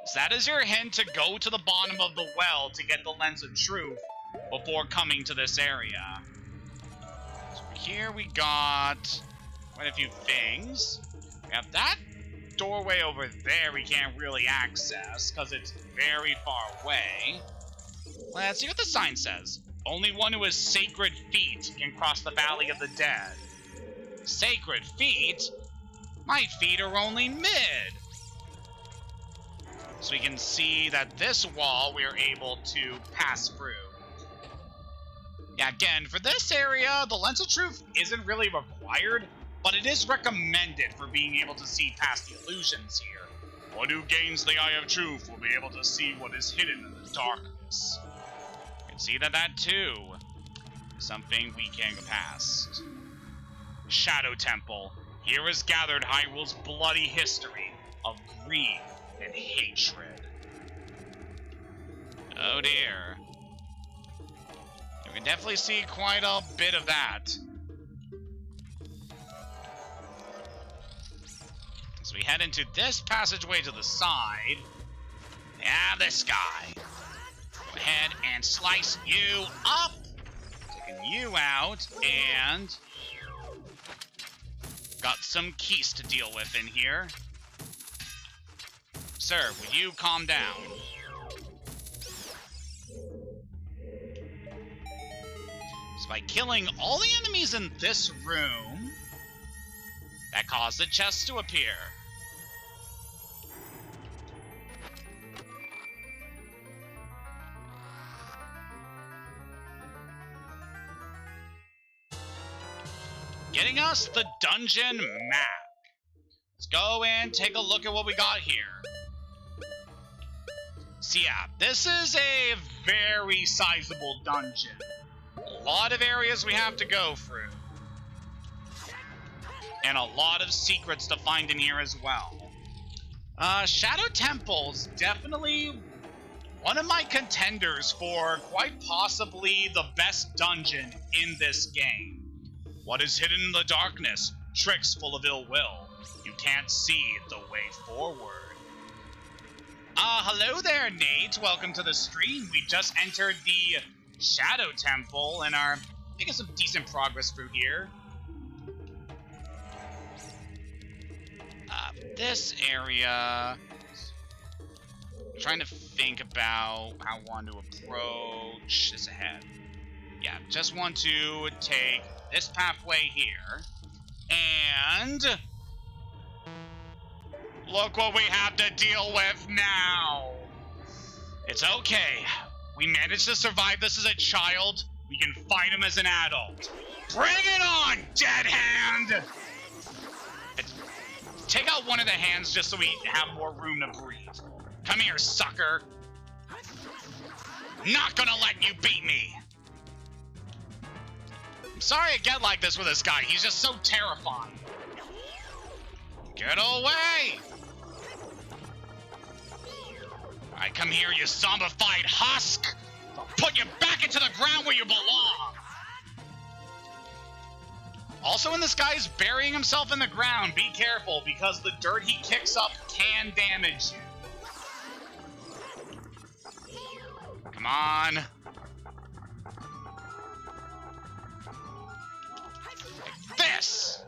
So that is your hint to go to the bottom of the well to get the Lens of Truth before coming to this area. So here we got quite a few things. We have that doorway over there we can't really access because it's very far away. Let's see what the sign says. Only one who has sacred feet can cross the Valley of the Dead. Sacred feet? My feet are only mid. So we can see that this wall we are able to pass through. Yeah, again, for this area, the Lens of Truth isn't really required, but it is recommended for being able to see past the illusions here. One who gains the Eye of Truth will be able to see what is hidden in the darkness. You can see that too. Something we can go past. Shadow Temple. Here is gathered Hyrule's bloody history of greed and hatred. Oh dear. You can definitely see quite a bit of that. So we head into this passageway to the side. Yeah, this guy. Go ahead and slice you up. Taking you out, and got some keys to deal with in here. Sir, will you calm down? So by killing all the enemies in this room, that caused the chest to appear. Getting us the dungeon map. Let's go and take a look at what we got here. So yeah, this is a very sizable dungeon. A lot of areas we have to go through. And a lot of secrets to find in here as well. Shadow Temple's definitely one of my contenders for quite possibly the best dungeon in this game. What is hidden in the darkness? Tricks full of ill will. You can't see the way forward. Hello there, Nate. Welcome to the stream. We just entered the Shadow Temple and are making some decent progress through here. This area... trying to think about how I want to approach this ahead. Yeah, just want to take this pathway here. And look what we have to deal with now. It's okay. We managed to survive this as a child. We can fight him as an adult. Bring it on, dead hand! Take out one of the hands just so we have more room to breathe. Come here, sucker. Not gonna let you beat me. I'm sorry I get like this with this guy. He's just so terrifying. Get away! Alright, come here, you zombified husk! I'll put you back into the ground where you belong! Also, when this guy's burying himself in the ground, be careful, because the dirt he kicks up can damage you. Come on. Like this!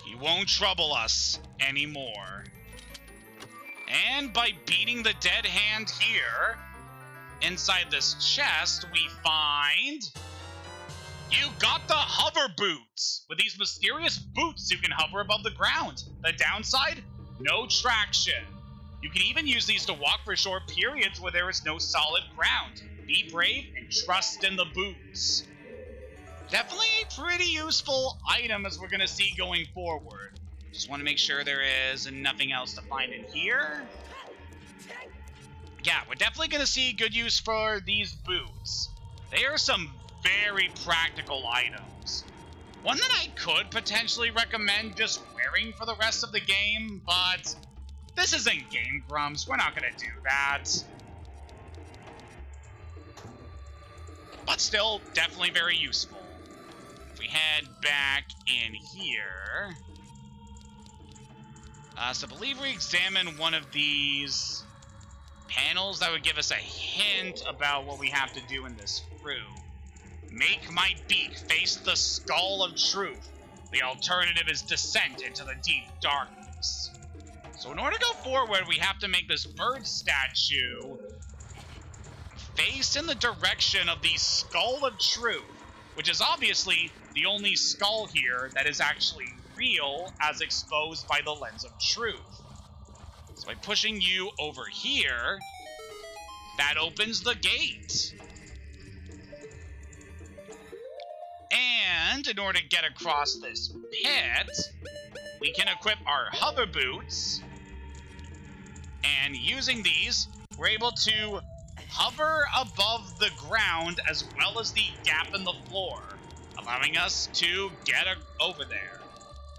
He won't trouble us anymore. And by beating the dead hand here, inside this chest, we find... You got the hover boots! With these mysterious boots, you can hover above the ground. The downside? No traction. You can even use these to walk for short periods where there is no solid ground. Be brave and trust in the boots. Definitely a pretty useful item as we're going to see going forward. Just want to make sure there is nothing else to find in here. Yeah, we're definitely going to see good use for these boots. They are some very practical items. One that I could potentially recommend just wearing for the rest of the game, but this isn't Game Grumps. We're not going to do that. But still, definitely very useful. If we head back in here... so I believe we examine one of these panels that would give us a hint about what we have to do in this room. Make my beak face the skull of truth. The alternative is descent into the deep darkness. So in order to go forward, we have to make this bird statue face in the direction of the skull of truth, which is obviously the only skull here that is actually real as exposed by the lens of truth. So by pushing you over here, that opens the gate. And in order to get across this pit, we can equip our hover boots. And using these, we're able to hover above the ground as well as the gap in the floor, allowing us to get over there.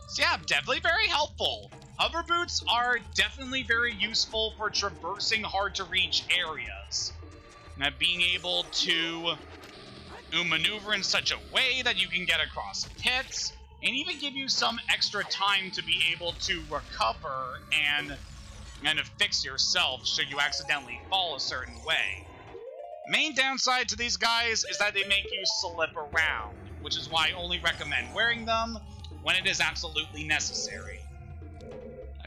So yeah, definitely very helpful. Hover boots are definitely very useful for traversing hard-to-reach areas. And being able to maneuver in such a way that you can get across pits, and even give you some extra time to be able to recover and fix yourself should you accidentally fall a certain way. Main downside to these guys is that they make you slip around, which is why I only recommend wearing them when it is absolutely necessary.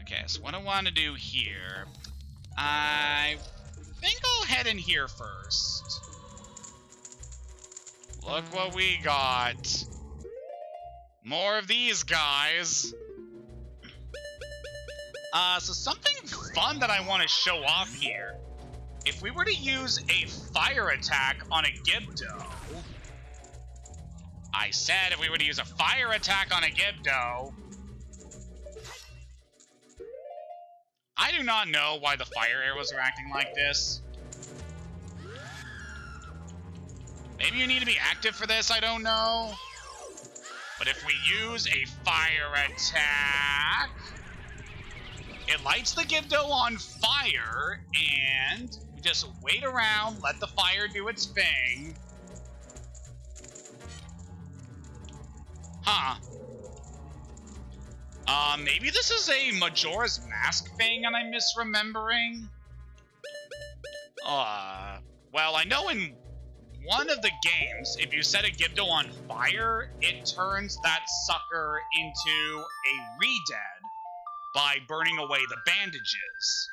Okay, so what I want to do here, I think I'll head in here first. Look what we got. More of these guys. So something fun that I want to show off here. If we were to use a fire attack on a Gibdo... I said if we were to use a fire attack on a Gibdo... I do not know why the fire arrows are acting like this. Maybe you need to be active for this, I don't know. But if we use a fire attack, it lights the Gibdo on fire, and we just wait around, let the fire do its thing. Huh. Maybe this is a Majora's Mask thing and I'm misremembering? Well, I know in one of the games, if you set a Gibdo on fire, it turns that sucker into a re-dead by burning away the bandages.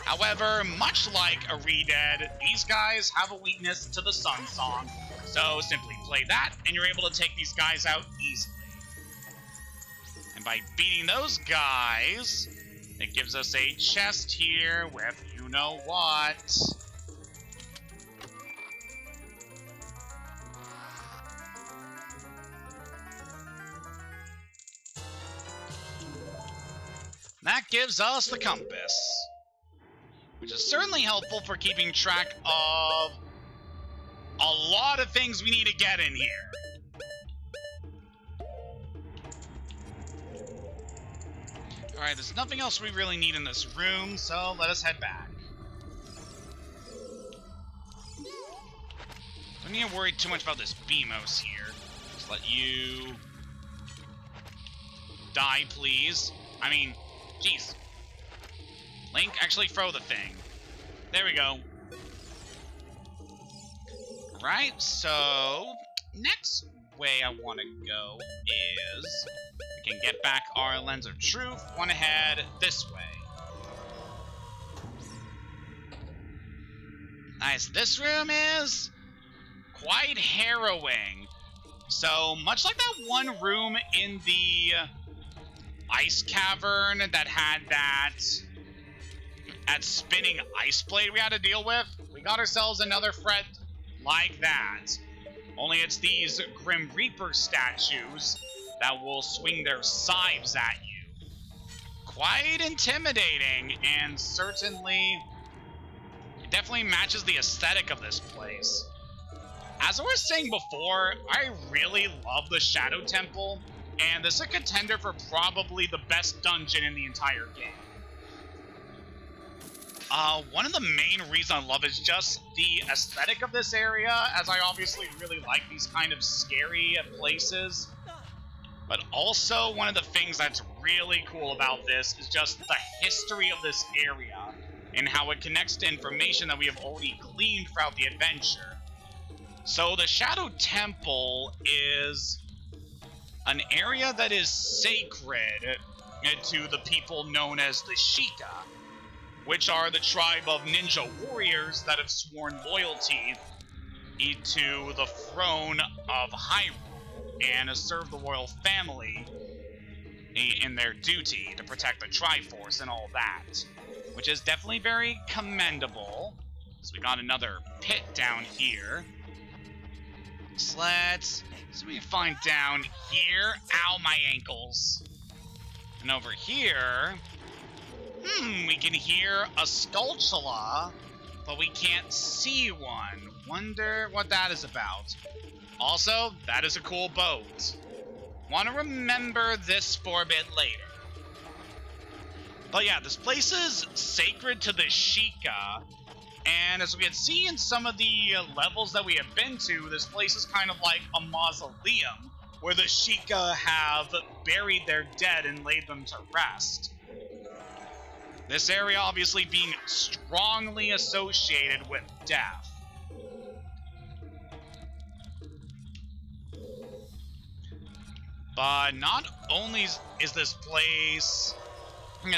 However, much like a re-dead, these guys have a weakness to the Sun Song, so simply play that, and you're able to take these guys out easily. And by beating those guys, it gives us a chest here with you-know-what. That gives us the compass, which is certainly helpful for keeping track of a lot of things we need to get in here. Alright, there's nothing else we really need in this room, so let us head back. Don't need to worry too much about this Beamos here. Just let you die, please. I mean, jeez. Link, actually throw the thing. There we go. Right, so next way I want to go is we can get back our Lens of Truth. Want to head this way. Nice. This room is quite harrowing. So much like that one room in the ice cavern that had that spinning ice blade we had to deal with, we got ourselves another threat like that. Only it's these Grim Reaper statues that will swing their scythes at you. Quite intimidating, and certainly it definitely matches the aesthetic of this place. As I was saying before, I really love the Shadow Temple, and this is a contender for probably the best dungeon in the entire game. One of the main reasons I love is just the aesthetic of this area, as I obviously really like these kind of scary places. But also, one of the things that's really cool about this is just the history of this area and how it connects to information that we have already gleaned throughout the adventure. So the Shadow Temple is an area that is sacred to the people known as the Sheikah, which are the tribe of ninja warriors that have sworn loyalty to the throne of Hyrule and serve the royal family in their duty to protect the Triforce and all that, which is definitely very commendable. So we got another pit down here. So let's see what we can find down here. Ow, my ankles. And over here, we can hear a Skulltula, but we can't see one. Wonder what that is about. Also, that is a cool boat. Want to remember this for a bit later. But yeah, this place is sacred to the Sheikah, and as we can see in some of the levels that we have been to, this place is kind of like a mausoleum, where the Sheikah have buried their dead and laid them to rest. This area obviously being strongly associated with death. But not only is this place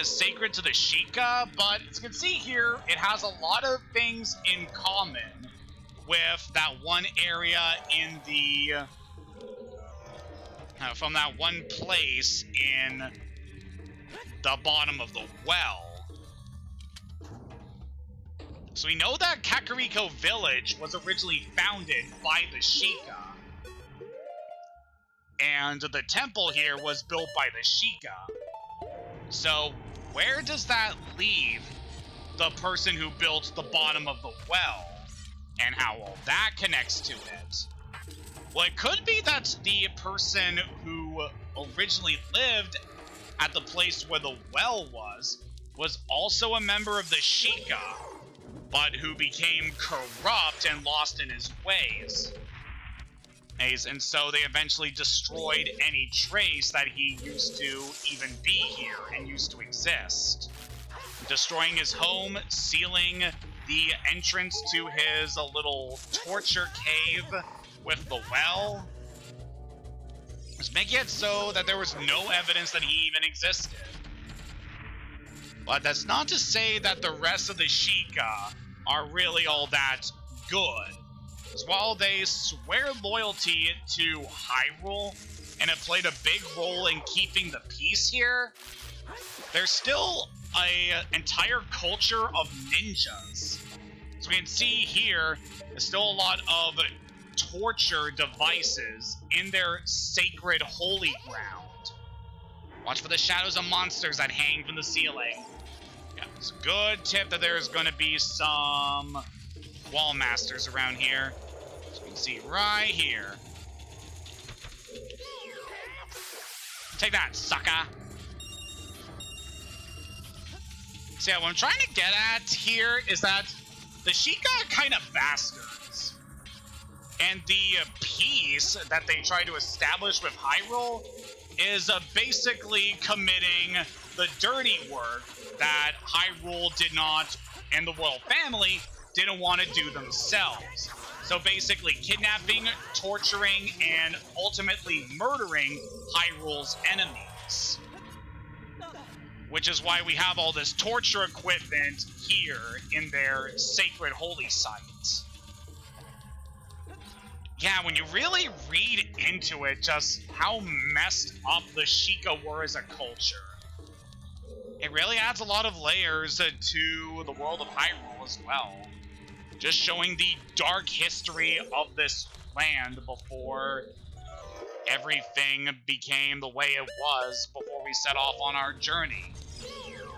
sacred to the Sheikah, but as you can see here, it has a lot of things in common with that one area in the from that one place in the bottom of the well. So we know that Kakariko Village was originally founded by the Sheikah, and the temple here was built by the Sheikah. So where does that leave the person who built the bottom of the well, and how all that connects to it? Well, it could be that the person who originally lived at the place where the well was also a member of the Sheikah, but who became corrupt and lost in his ways. And so they eventually destroyed any trace that he used to even be here and used to exist, destroying his home, sealing the entrance to his little torture cave with the well. Just making it so that there was no evidence that he even existed. But that's not to say that the rest of the Sheikah are really all that good. As while they swear loyalty to Hyrule and have played a big role in keeping the peace here, there's still an entire culture of ninjas. As we can see here, there's still a lot of torture devices in their sacred holy ground. Watch for the shadows of monsters that hang from the ceiling. Yeah, it's a good tip that there's going to be some wall masters around here. As you can see right here. Take that, sucker. So yeah, what I'm trying to get at here is that the Sheikah are kind of bastards. And the peace that they try to establish with Hyrule is basically committing the dirty work that Hyrule did not, and the royal family didn't want to do themselves. So basically kidnapping, torturing, and ultimately murdering Hyrule's enemies. Which is why we have all this torture equipment here in their sacred holy sites. Yeah, when you really read into it, just how messed up the Sheikah were as a culture, it really adds a lot of layers to the world of Hyrule as well. Just showing the dark history of this land before everything became the way it was before we set off on our journey.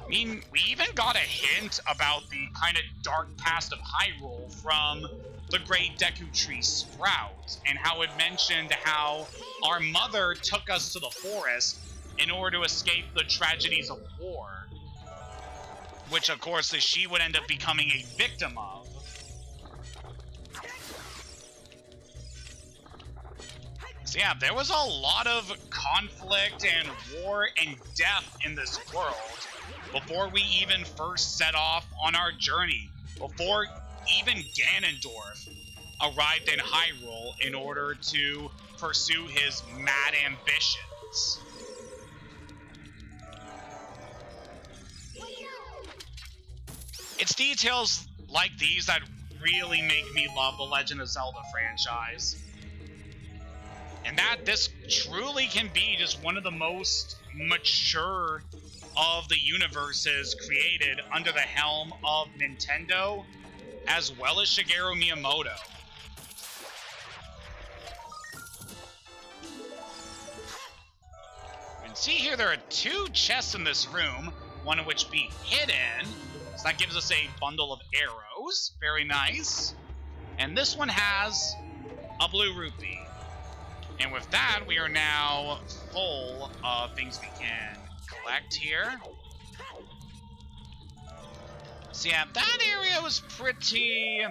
I mean, we even got a hint about the kind of dark past of Hyrule from the Great Deku Tree Sprout, and how it mentioned how our mother took us to the forest in order to escape the tragedies of war, which of course she would end up becoming a victim of. So yeah, there was a lot of conflict and war and death in this world before we even first set off on our journey, before even Ganondorf arrived in Hyrule in order to pursue his mad ambitions. It's details like these that really make me love the Legend of Zelda franchise. And that this truly can be just one of the most mature of the universes created under the helm of Nintendo, as well as Shigeru Miyamoto. You can see here there are 2 chests in this room, one of which being hidden. So that gives us a bundle of arrows. Very nice. And this one has a blue rupee. And with that, we are now full of things we can collect here. So yeah, that area was pretty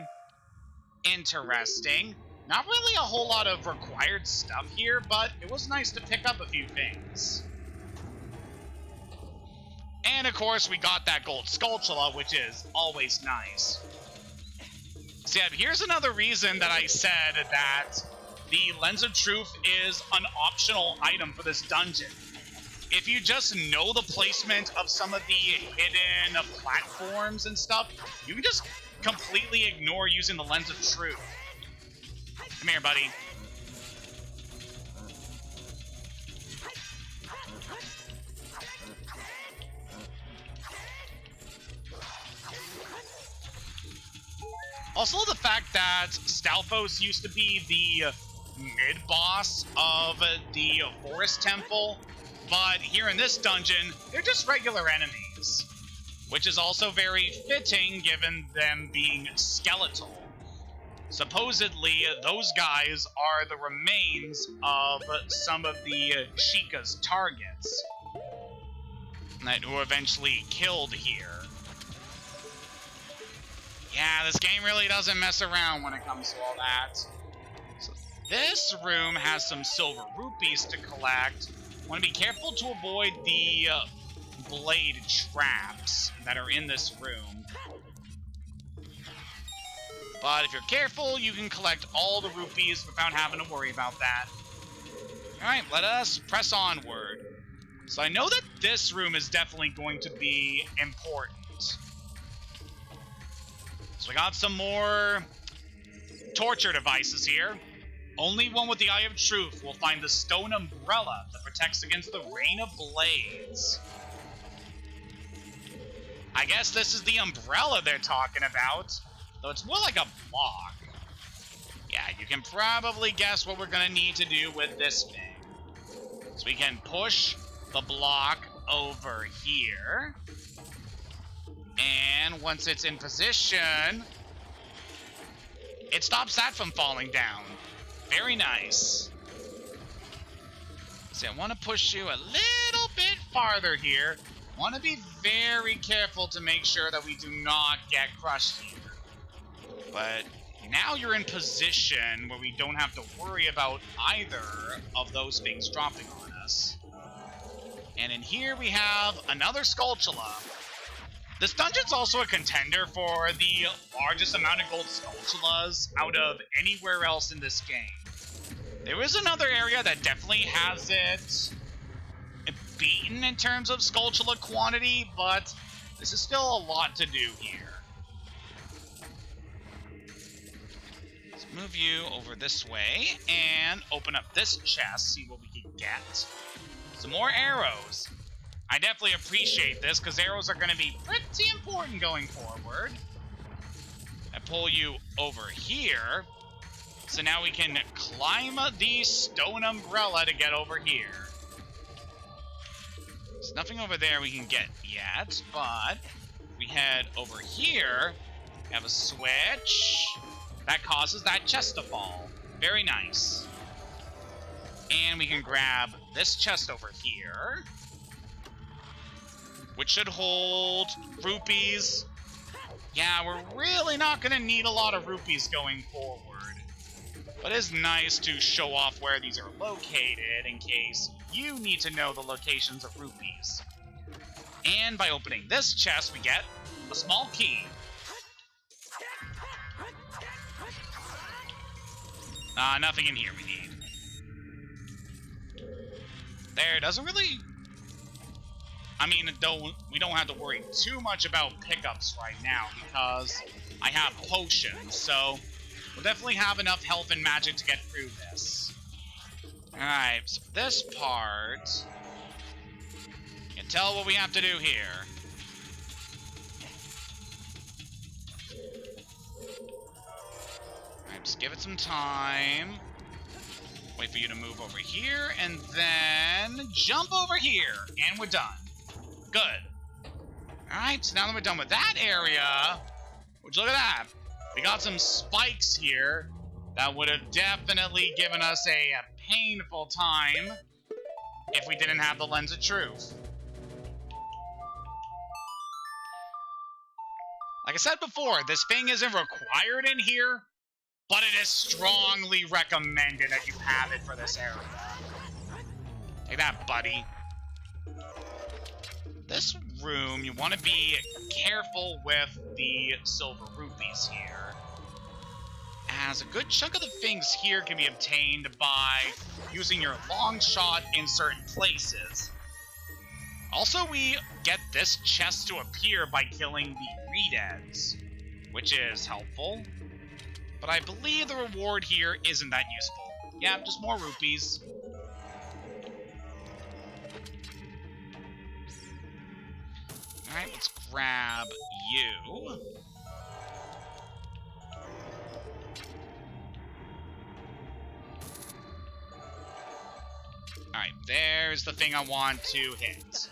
interesting. Not really a whole lot of required stuff here, but it was nice to pick up a few things. And of course, we got that gold Skulltula, which is always nice. So yeah, here's another reason that I said that the Lens of Truth is an optional item for this dungeon. If you just know the placement of some of the hidden platforms and stuff, you can just completely ignore using the Lens of Truth. Come here, buddy. Also, the fact that Stalfos used to be the mid-boss of the Forest Temple, but here in this dungeon, they're just regular enemies, which is also very fitting given them being skeletal. Supposedly, those guys are the remains of some of the Sheikah's targets that were eventually killed here. Yeah, this game really doesn't mess around when it comes to all that. So this room has some silver rupees to collect. Want to be careful to avoid the blade traps that are in this room. But if you're careful, you can collect all the rupees without having to worry about that. Alright, let us press onward. So I know that this room is definitely going to be important. So we got some more torture devices here. Only one with the Eye of Truth will find the stone umbrella that protects against the rain of blades. I guess this is the umbrella they're talking about, though it's more like a block. Yeah, you can probably guess what we're going to need to do with this thing. So we can push the block over here. And once it's in position, it stops that from falling down. Very nice. So I want to push you a little bit farther here. Want to be very careful to make sure that we do not get crushed here. But now you're in position where we don't have to worry about either of those things dropping on us. And in here we have another Skulltula. This dungeon's also a contender for the largest amount of gold Skulltulas out of anywhere else in this game. There is another area that definitely has it beaten in terms of Skulltula quantity, but this is still a lot to do here. Let's move you over this way and open up this chest, see what we can get. Some more arrows. I definitely appreciate this, because arrows are going to be pretty important going forward. I pull you over here, so now we can climb the stone umbrella to get over here. There's nothing over there we can get yet, but we head over here, we have a switch that causes that chest to fall. Very nice. And we can grab this chest over here, which should hold rupees. Yeah, we're really not going to need a lot of rupees going forward. But it is nice to show off where these are located in case you need to know the locations of rupees. And by opening this chest, we get a small key. Nothing in here we need. There, doesn't really... I mean, we don't have to worry too much about pickups right now because I have potions, so we'll definitely have enough health and magic to get through this. Alright, so this part, you can tell what we have to do here. Alright, just give it some time. Wait for you to move over here, and then jump over here, and we're done. Good. Alright, so now that we're done with that area, would you look at that? We got some spikes here that would have definitely given us a painful time if we didn't have the Lens of Truth. Like I said before, this thing isn't required in here, but it is strongly recommended that you have it for this area. Take that, buddy. This room, you want to be careful with the silver rupees here, as a good chunk of the things here can be obtained by using your long shot in certain places. Also, we get this chest to appear by killing the reed-eds, which is helpful, but I believe the reward here isn't that useful. Yeah, just more rupees. Alright, let's grab you. Alright, there's the thing I want to hit.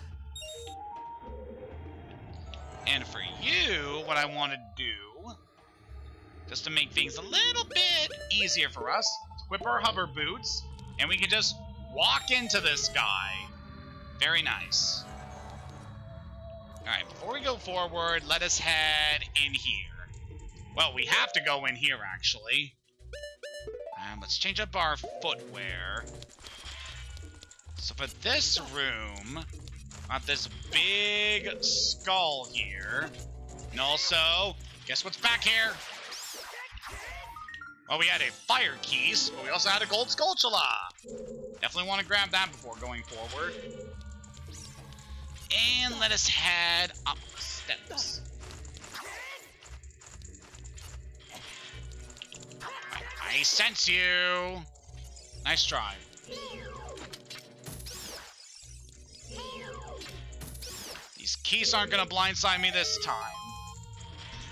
And for you, what I want to do, just to make things a little bit easier for us, equip our hover boots, and we can just walk into this guy. Very nice. Alright, before we go forward, let us head in here. Well, we have to go in here, actually. Let's change up our footwear. So for this room, I have this big skull here. And also, guess what's back here? Well, we had a fire keys, but we also had a gold skulltula. Definitely want to grab that before going forward. And let us head up the steps. I sense you. Nice try. These keys aren't going to blindside me this time.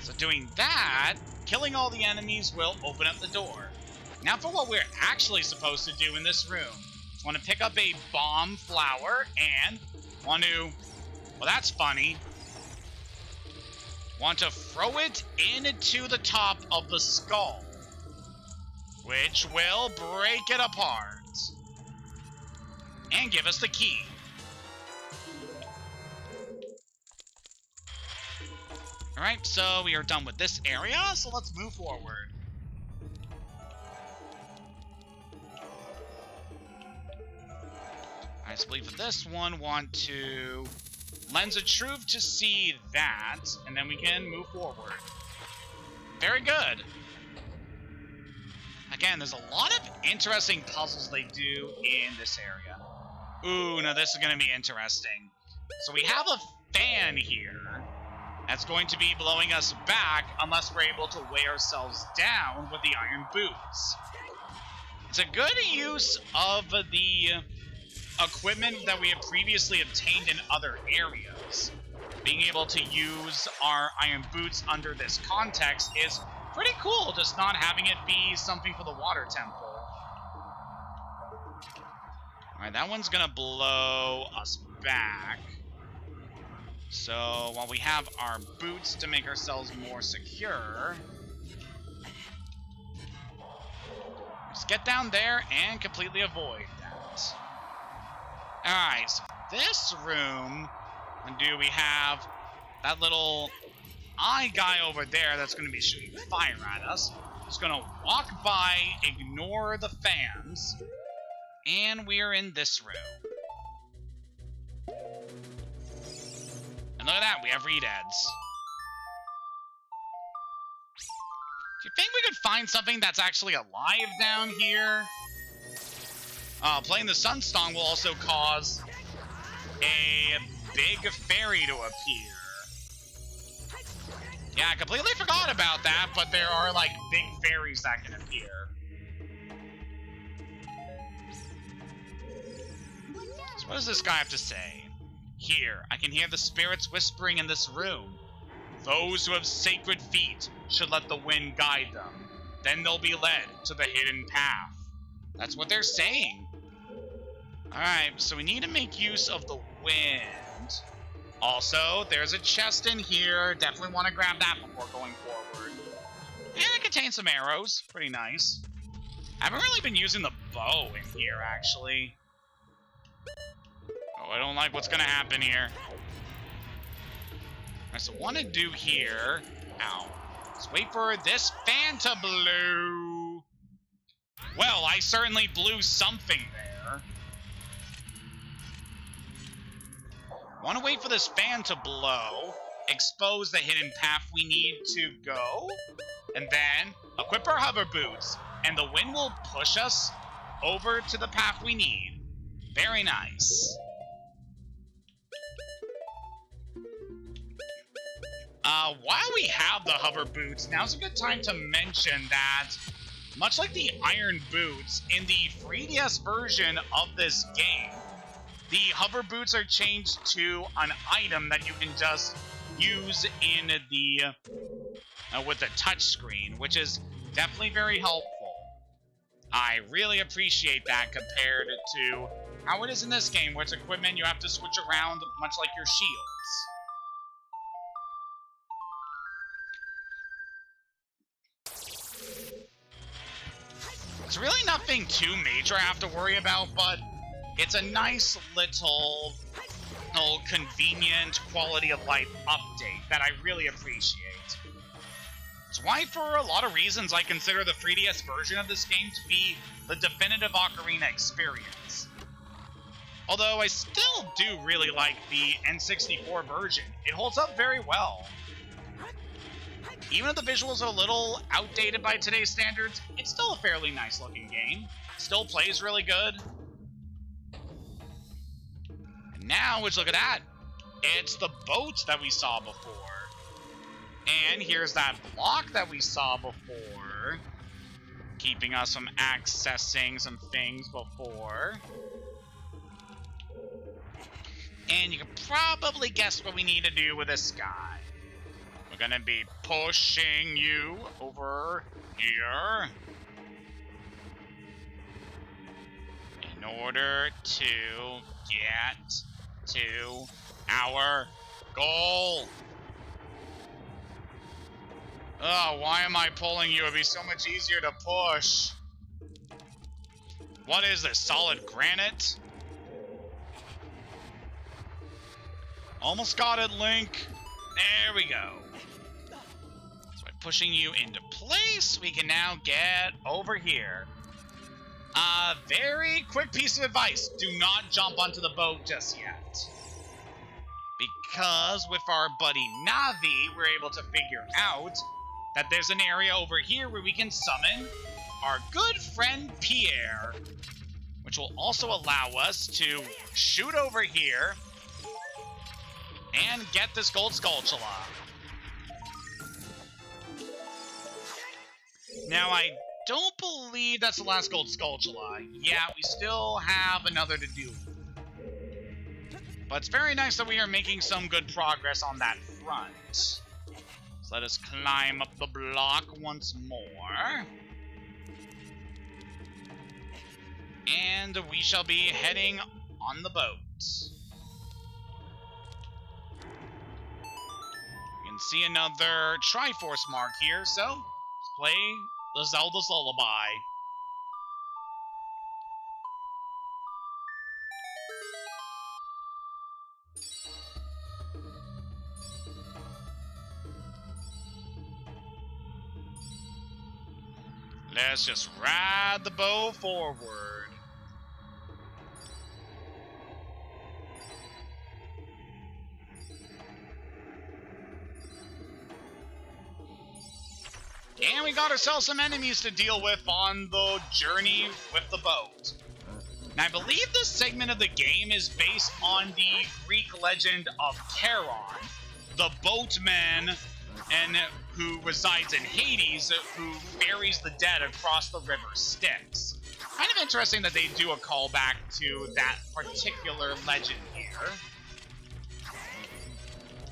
So doing that, killing all the enemies will open up the door. Now for what we're actually supposed to do in this room. Just want to pick up a bomb flower and want to... Well, that's funny. Want to throw it into the top of the skull, which will break it apart and give us the key. Alright, so we are done with this area, so let's move forward. I believe for this one, want to Lens of Truth to see that, and then we can move forward. Very good. Again, there's a lot of interesting puzzles they do in this area. Ooh, now this is going to be interesting. So we have a fan here that's going to be blowing us back unless we're able to weigh ourselves down with the iron boots. It's a good use of the equipment that we have previously obtained in other areas. Being able to use our iron boots under this context is pretty cool, just not having it be something for the water temple. Alright, that one's gonna blow us back. So, while we have our boots to make ourselves more secure, just get down there and completely avoid that. Alright, so this room, we have that little eye guy over there that's going to be shooting fire at us. Just going to walk by, ignore the fans, and we're in this room. And look at that, we have redeads. Do you think we could find something that's actually alive down here? Playing the Sunstone will also cause a big fairy to appear. Yeah, I completely forgot about that, but there are, like, big fairies that can appear. So what does this guy have to say? Here, I can hear the spirits whispering in this room. Those who have sacred feet should let the wind guide them. Then they'll be led to the hidden path. That's what they're saying. Alright, so we need to make use of the wind. Also, there's a chest in here. Definitely want to grab that before going forward. And it contains some arrows. Pretty nice. I haven't really been using the bow in here, actually. Oh, I don't like what's going to happen here. Alright, so what I want to do here... Ow. Let's wait for this fan to blow. Well, I certainly blew something there. Want to wait for this fan to blow, expose the hidden path we need to go, and then equip our hover boots, and the wind will push us over to the path we need. Very nice. While we have the hover boots, now's a good time to mention that, much like the iron boots, in the 3DS version of this game, the hover boots are changed to an item that you can just use in the with the touch screen, which is definitely very helpful. I really appreciate that compared to how it is in this game, where it's equipment you have to switch around, much like your shields. It's really nothing too major I have to worry about, but it's a nice little convenient quality of life update that I really appreciate. It's why, for a lot of reasons, I consider the 3DS version of this game to be the definitive Ocarina experience. Although I still do really like the N64 version. It holds up very well. even if the visuals are a little outdated by today's standards, it's still a fairly nice looking game. Still plays really good. And now, would you look at that? It's the boat that we saw before. And here's that block that we saw before, keeping us from accessing some things before. And you can probably guess what we need to do with this guy. We're gonna be pushing you over here in order to get to our goal. Oh, why am I pulling you? It'd be so much easier to push. What is this, solid granite? Almost got it, Link. There we go. So by pushing you into place, we can now get over here. Very quick piece of advice. Do not jump onto the boat just yet. Because with our buddy Navi, we're able to figure out that there's an area over here where we can summon our good friend Pierre, which will also allow us to shoot over here and get this gold Skulltula. Now, I don't believe that's the last gold Skulltula. Yeah, we still have another to do. But it's very nice that we are making some good progress on that front. So let us climb up the block once more. And we shall be heading on the boat. You can see another Triforce mark here, so let's play the Zelda's Lullaby. Let's just ride the bow forward. And we got ourselves some enemies to deal with on the journey with the boat. Now, I believe this segment of the game is based on the Greek legend of Charon, the boatman and who resides in Hades, who ferries the dead across the river Styx. Kind of interesting that they do a callback to that particular legend here.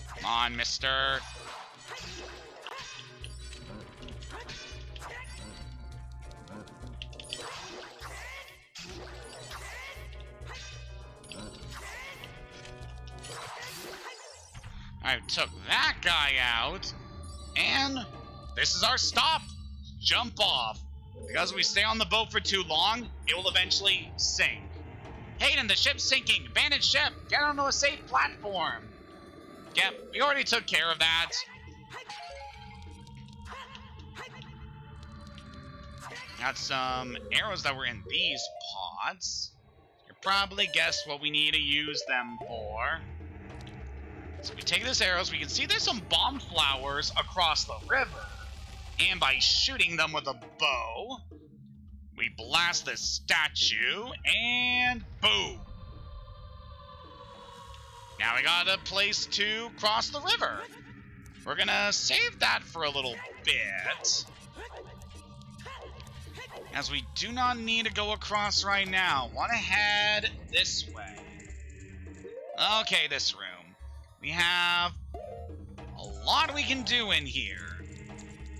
Come on, mister. I took that guy out, and this is our stop. Jump off. Because we stay on the boat for too long, it will eventually sink. Hayden, the ship's sinking. Abandoned ship. Get onto a safe platform. Yep, we already took care of that. Got some arrows that were in these pots. You probably guessed what we need to use them for. So we take these arrows, we can see there's some bomb flowers across the river. And by shooting them with a bow, we blast this statue, and boom! Now we got a place to cross the river. We're gonna save that for a little bit, as we do not need to go across right now. Want to head this way. Okay, this room. We have a lot we can do in here.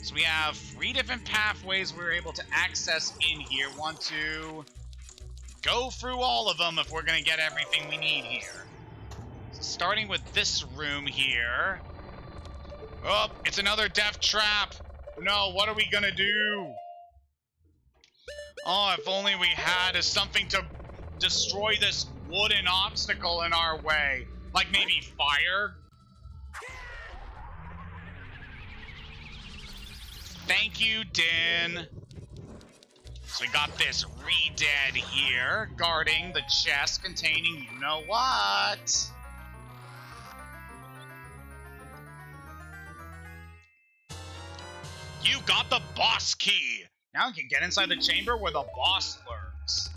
So we have 3 different pathways we're able to access in here. Want to go through all of them if we're going to get everything we need here. So starting with this room here. Oh, it's another death trap. No, what are we going to do? Oh, if only we had something to destroy this wooden obstacle in our way. Like maybe fire? Thank you, Din. So we got this re-dead here, guarding the chest containing you-know-what. You got the boss key! Now you can get inside the chamber where the boss lurks.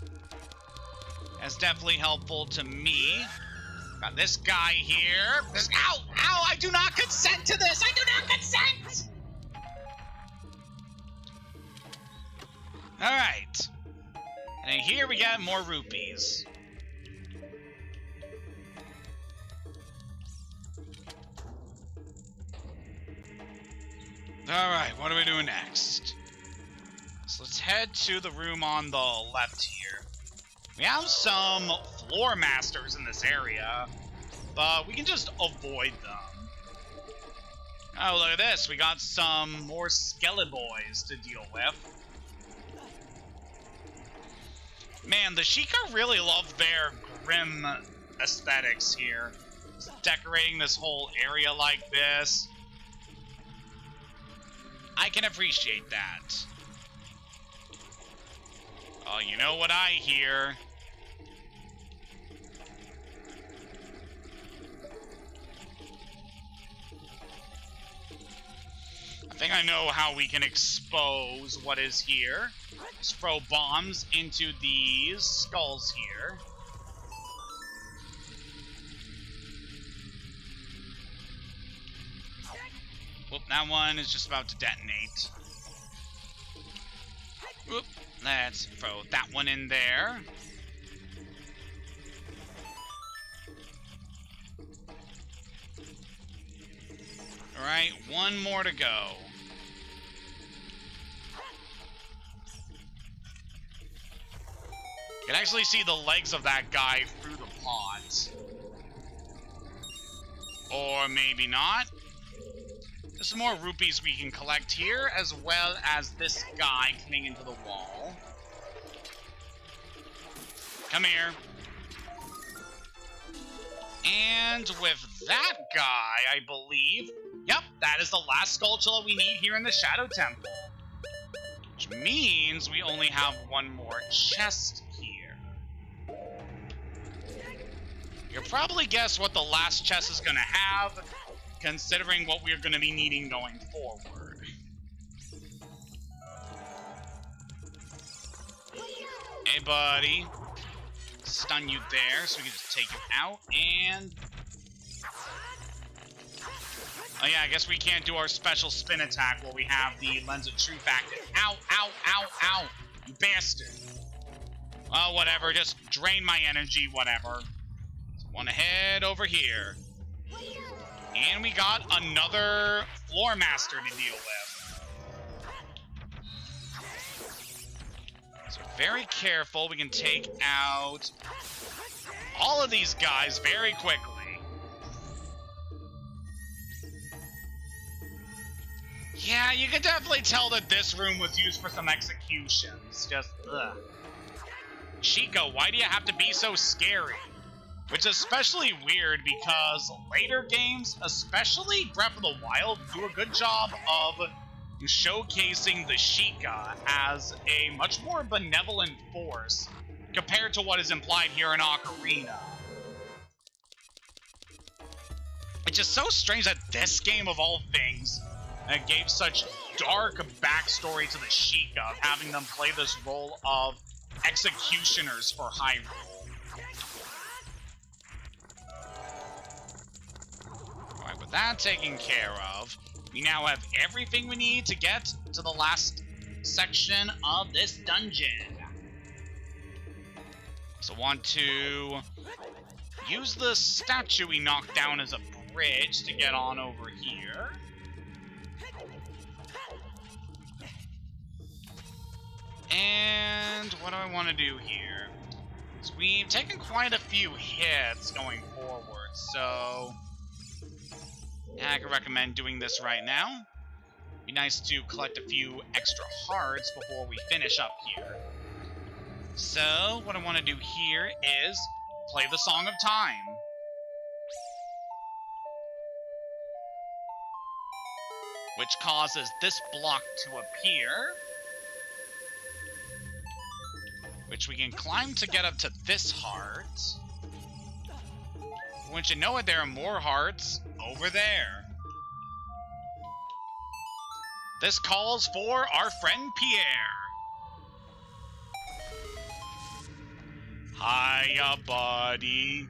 That's definitely helpful to me. Got this guy here. Ow! Ow! I do not consent to this! I do not consent! Alright. And here we got more rupees. Alright, what are we doing next? So let's head to the room on the left here. We have some floor masters in this area, but we can just avoid them. Oh, look at this. We got some more Skeleboys to deal with. Man, the Sheikah really love their grim aesthetics here. Just decorating this whole area like this. I can appreciate that. Oh, you know what I hear? I think I know how we can expose what is here. Just throw bombs into these skulls here. Whoop, that one is just about to detonate. Whoop, let's throw that one in there. Alright, one more to go. You can actually see the legs of that guy through the pot. Or maybe not. There's some more rupees we can collect here, as well as this guy coming into the wall. Come here. And with that guy, I believe, yep, that is the last sculpture we need here in the Shadow Temple. Which means we only have one more chest here. You'll probably guess what the last chest is going to have, considering what we're going to be needing going forward. Hey, buddy. Stun you there, so we can just take you out, and... oh yeah, I guess we can't do our special spin attack while we have the Lens of Truth active. Ow, ow, ow, ow! You bastard! Well, whatever, just drain my energy, whatever. Wanna head over here. And we got another Floor Master to deal with. So very careful, we can take out all of these guys very quickly. Yeah, you can definitely tell that this room was used for some executions. Just, ugh. Chico, why do you have to be so scary? Which is especially weird because later games, especially Breath of the Wild, do a good job of showcasing the Sheikah as a much more benevolent force compared to what is implied here in Ocarina. It's just so strange that this game, of all things, gave such dark backstory to the Sheikah, of having them play this role of executioners for Hyrule. Alright, with that taken care of, we now have everything we need to get to the last section of this dungeon. So want to use the statue we knocked down as a bridge to get on over here. And what do I want to do here? So we've taken quite a few hits going forward, so I could recommend doing this right now. Be nice to collect a few extra hearts before we finish up here. So what I want to do here is play the Song of Time. Which causes this block to appear, which we can climb to get up to this heart. Once you know it, there are more hearts over there. This calls for our friend Pierre. Hiya, buddy.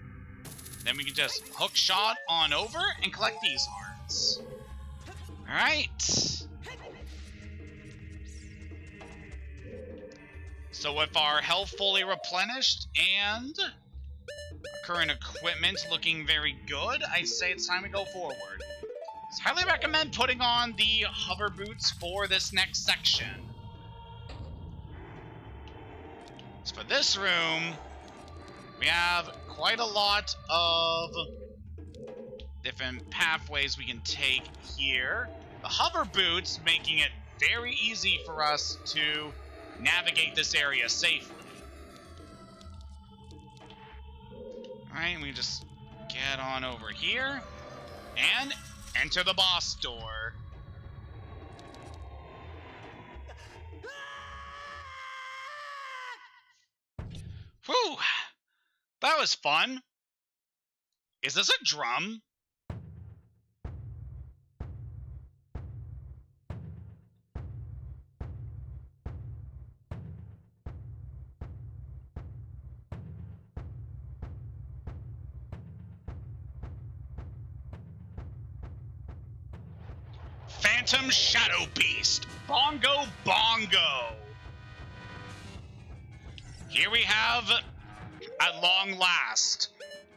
Then we can just hook shot on over and collect these hearts. Alright. So with our health fully replenished and current equipment looking very good, I say it's time to go forward. I highly recommend putting on the hover boots for this next section. So for this room, we have quite a lot of different pathways we can take here. The hover boots making it very easy for us to navigate this area safely. Alright, we just get on over here and enter the boss door. Whew! That was fun. Is this a drum? Phantom Shadow Beast. Bongo Bongo. Here we have, at long last,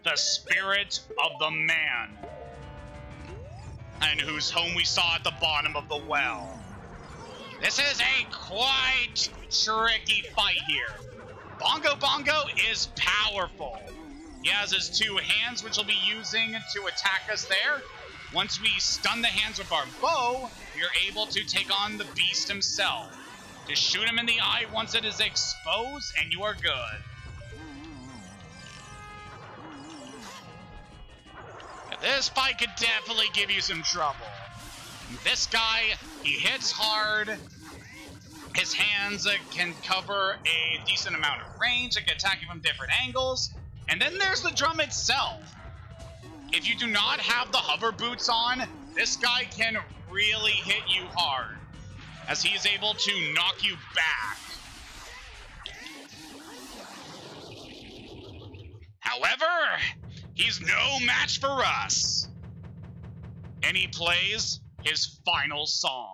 the spirit of the man, and whose home we saw at the bottom of the well. This is a quite tricky fight here. Bongo Bongo is powerful. He has his two hands, which he'll be using to attack us there. Once we stun the hands with our bow, you're able to take on the beast himself. Just shoot him in the eye once it is exposed, and you are good. This fight could definitely give you some trouble. This guy, he hits hard. His hands can cover a decent amount of range. It can attack you from different angles. And then there's the drum itself. If you do not have the hover boots on, this guy can really hit you hard, as he is able to knock you back. However, he's no match for us. And he plays his final song.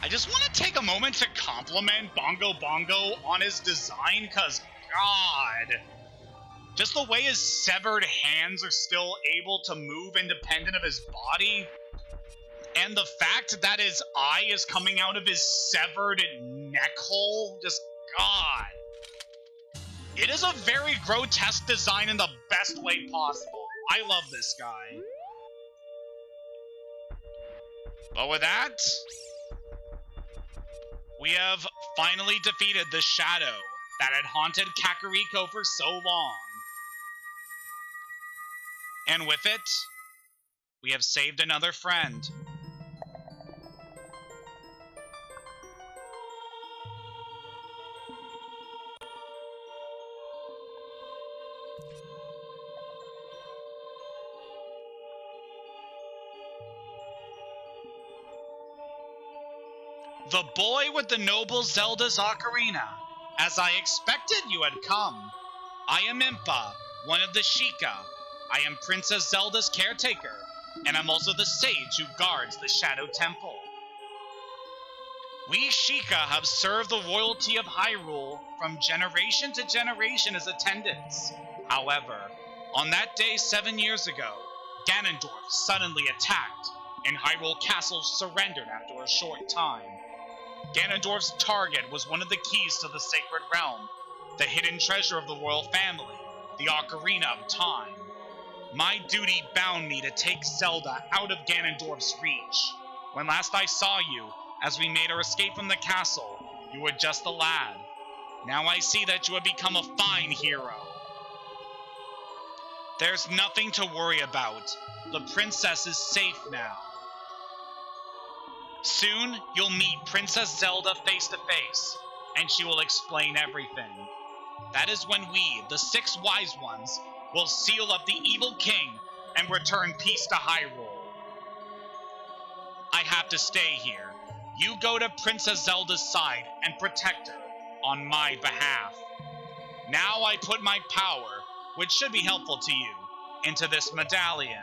I just want to take a moment to compliment Bongo Bongo on his design, because, God, just the way his severed hands are still able to move independent of his body, and the fact that his eye is coming out of his severed neck hole, just, God. It is a very grotesque design in the best way possible. I love this guy. But with that, we have finally defeated the shadow that had haunted Kakariko for so long. And with it, we have saved another friend. The boy with the noble Zelda's Ocarina. As I expected, you had come. I am Impa, one of the Sheikah. I am Princess Zelda's caretaker, and I'm also the sage who guards the Shadow Temple. We Sheikah have served the royalty of Hyrule from generation to generation as attendants. However, on that day 7 years ago, Ganondorf suddenly attacked, and Hyrule Castle surrendered after a short time. Ganondorf's target was one of the keys to the Sacred Realm, the hidden treasure of the royal family, the Ocarina of Time. My duty bound me to take Zelda out of Ganondorf's reach. When last I saw you, as we made our escape from the castle, you were just a lad. Now I see that you have become a fine hero. There's nothing to worry about. The princess is safe now. Soon, you'll meet Princess Zelda face to face, and she will explain everything. That is when we, the 6 wise ones, will seal up the evil king and return peace to Hyrule. I have to stay here. You go to Princess Zelda's side and protect her on my behalf. Now I put my power, which should be helpful to you, into this medallion.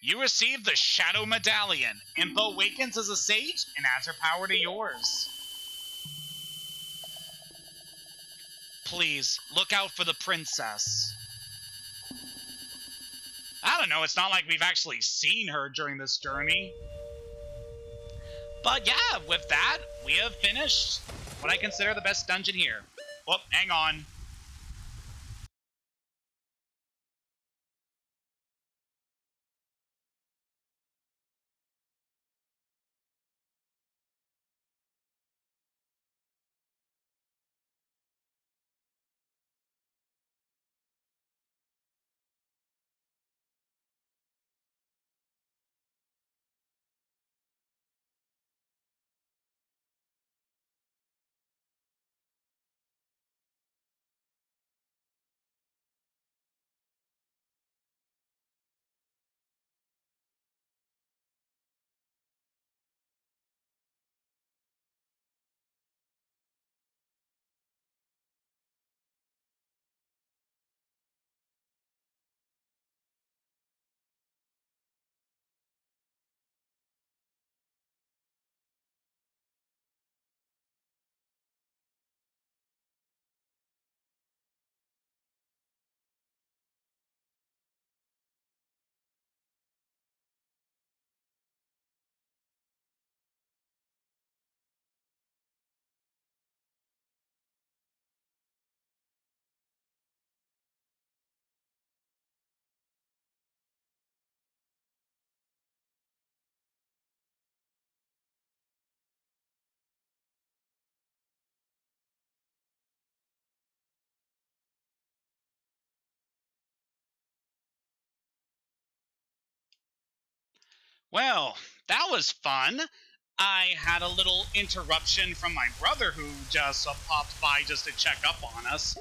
You receive the Shadow Medallion. Impa awakens as a sage and adds her power to yours. Please, look out for the princess. I don't know, it's not like we've actually seen her during this journey. But yeah, with that, we have finished what I consider the best dungeon here. Whoop, hang on. Well, that was fun. I had a little interruption from my brother who just popped by just to check up on us.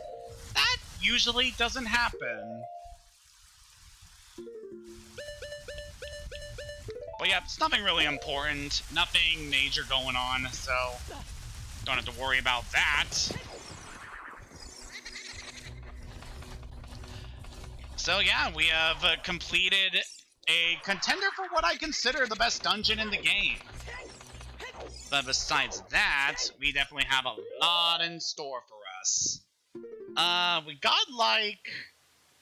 That usually doesn't happen. But yeah, it's nothing really important. Nothing major going on, so don't have to worry about that. So yeah, we have completed a contender for what I consider the best dungeon in the game. But besides that, we definitely have a lot in store for us. We got like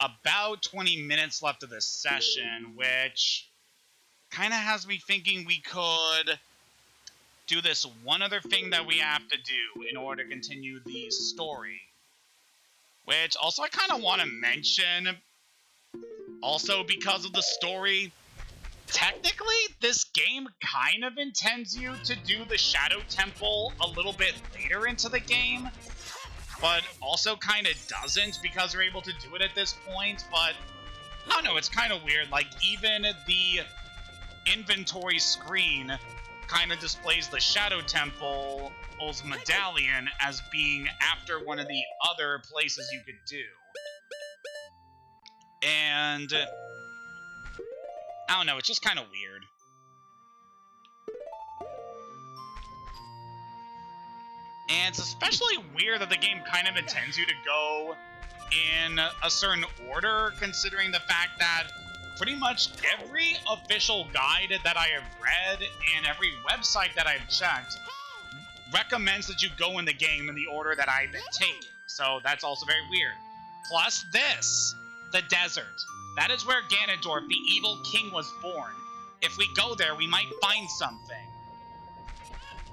about 20 minutes left of this session, which kind of has me thinking we could do this one other thing that we have to do in order to continue the story. Which also I kind of want to mention, also because of the story, technically this game kind of intends you to do the Shadow Temple a little bit later into the game, but also kind of doesn't because you're able to do it at this point. But I don't know, it's kind of weird. Like, even the inventory screen kind of displays the Shadow Temple's medallion as being after one of the other places you could do. And I don't know, it's just kind of weird. And it's especially weird that the game kind of intends you to go in a certain order, considering the fact that pretty much every official guide that I have read and every website that I've checked recommends that you go in the game in the order that I've been taking. So that's also very weird. Plus this, the desert. That is where Ganondorf, the evil king, was born. If we go there, we might find something.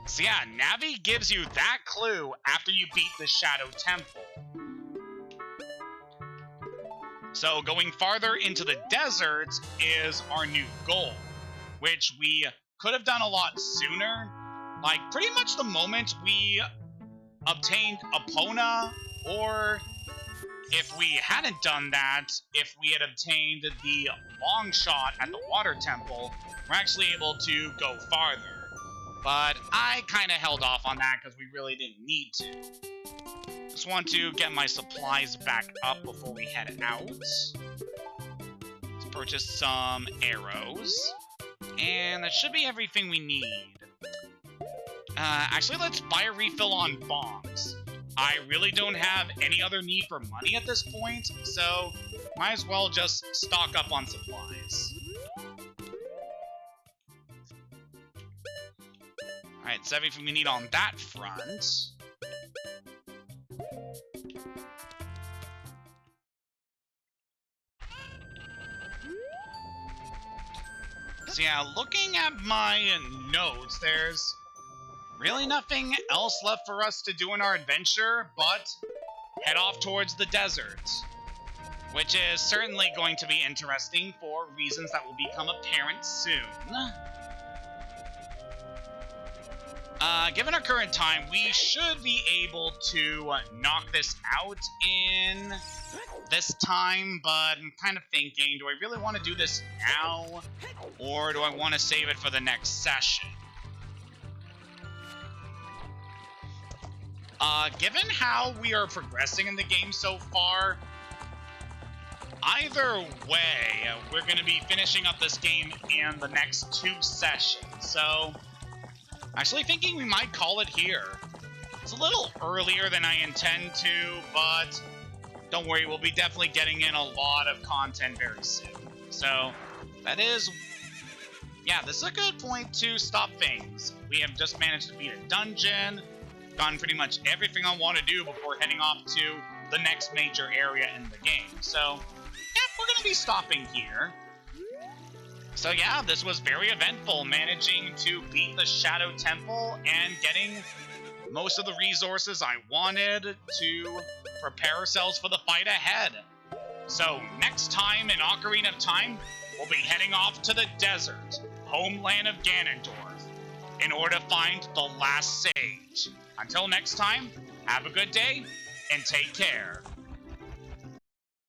So yeah, Navi gives you that clue after you beat the Shadow Temple. So going farther into the desert is our new goal. which we could have done a lot sooner. Like, pretty much the moment we obtained Epona, or if we hadn't done that, if we had obtained the long shot at the water temple, we're actually able to go farther. But I kind of held off on that because we really didn't need to. Just want to get my supplies back up before we head out. Let's purchase some arrows. And that should be everything we need. Actually, let's buy a refill on bombs. I really don't have any other need for money at this point, so might as well just stock up on supplies. Alright, so everything we need on that front. So yeah, looking at my notes, there's really nothing else left for us to do in our adventure but head off towards the desert, which is certainly going to be interesting for reasons that will become apparent soon. Given our current time, we should be able to knock this out in this time, but I'm kind of thinking, do I really want to do this now, or do I want to save it for the next session? Given how we are progressing in the game so far, either way, we're going to be finishing up this game in the next 2 sessions, so actually thinking we might call it here. It's a little earlier than I intend to, but don't worry, we'll be definitely getting in a lot of content very soon. So, that is... yeah, this is a good point to stop things. We have just managed to beat a dungeon, done pretty much everything I want to do before heading off to the next major area in the game. So, yeah, we're going to be stopping here. So yeah, this was very eventful, managing to beat the Shadow Temple and getting most of the resources I wanted to prepare ourselves for the fight ahead. So next time in Ocarina of Time, we'll be heading off to the desert, homeland of Ganondorf, in order to find the last sage. Until next time, have a good day and take care.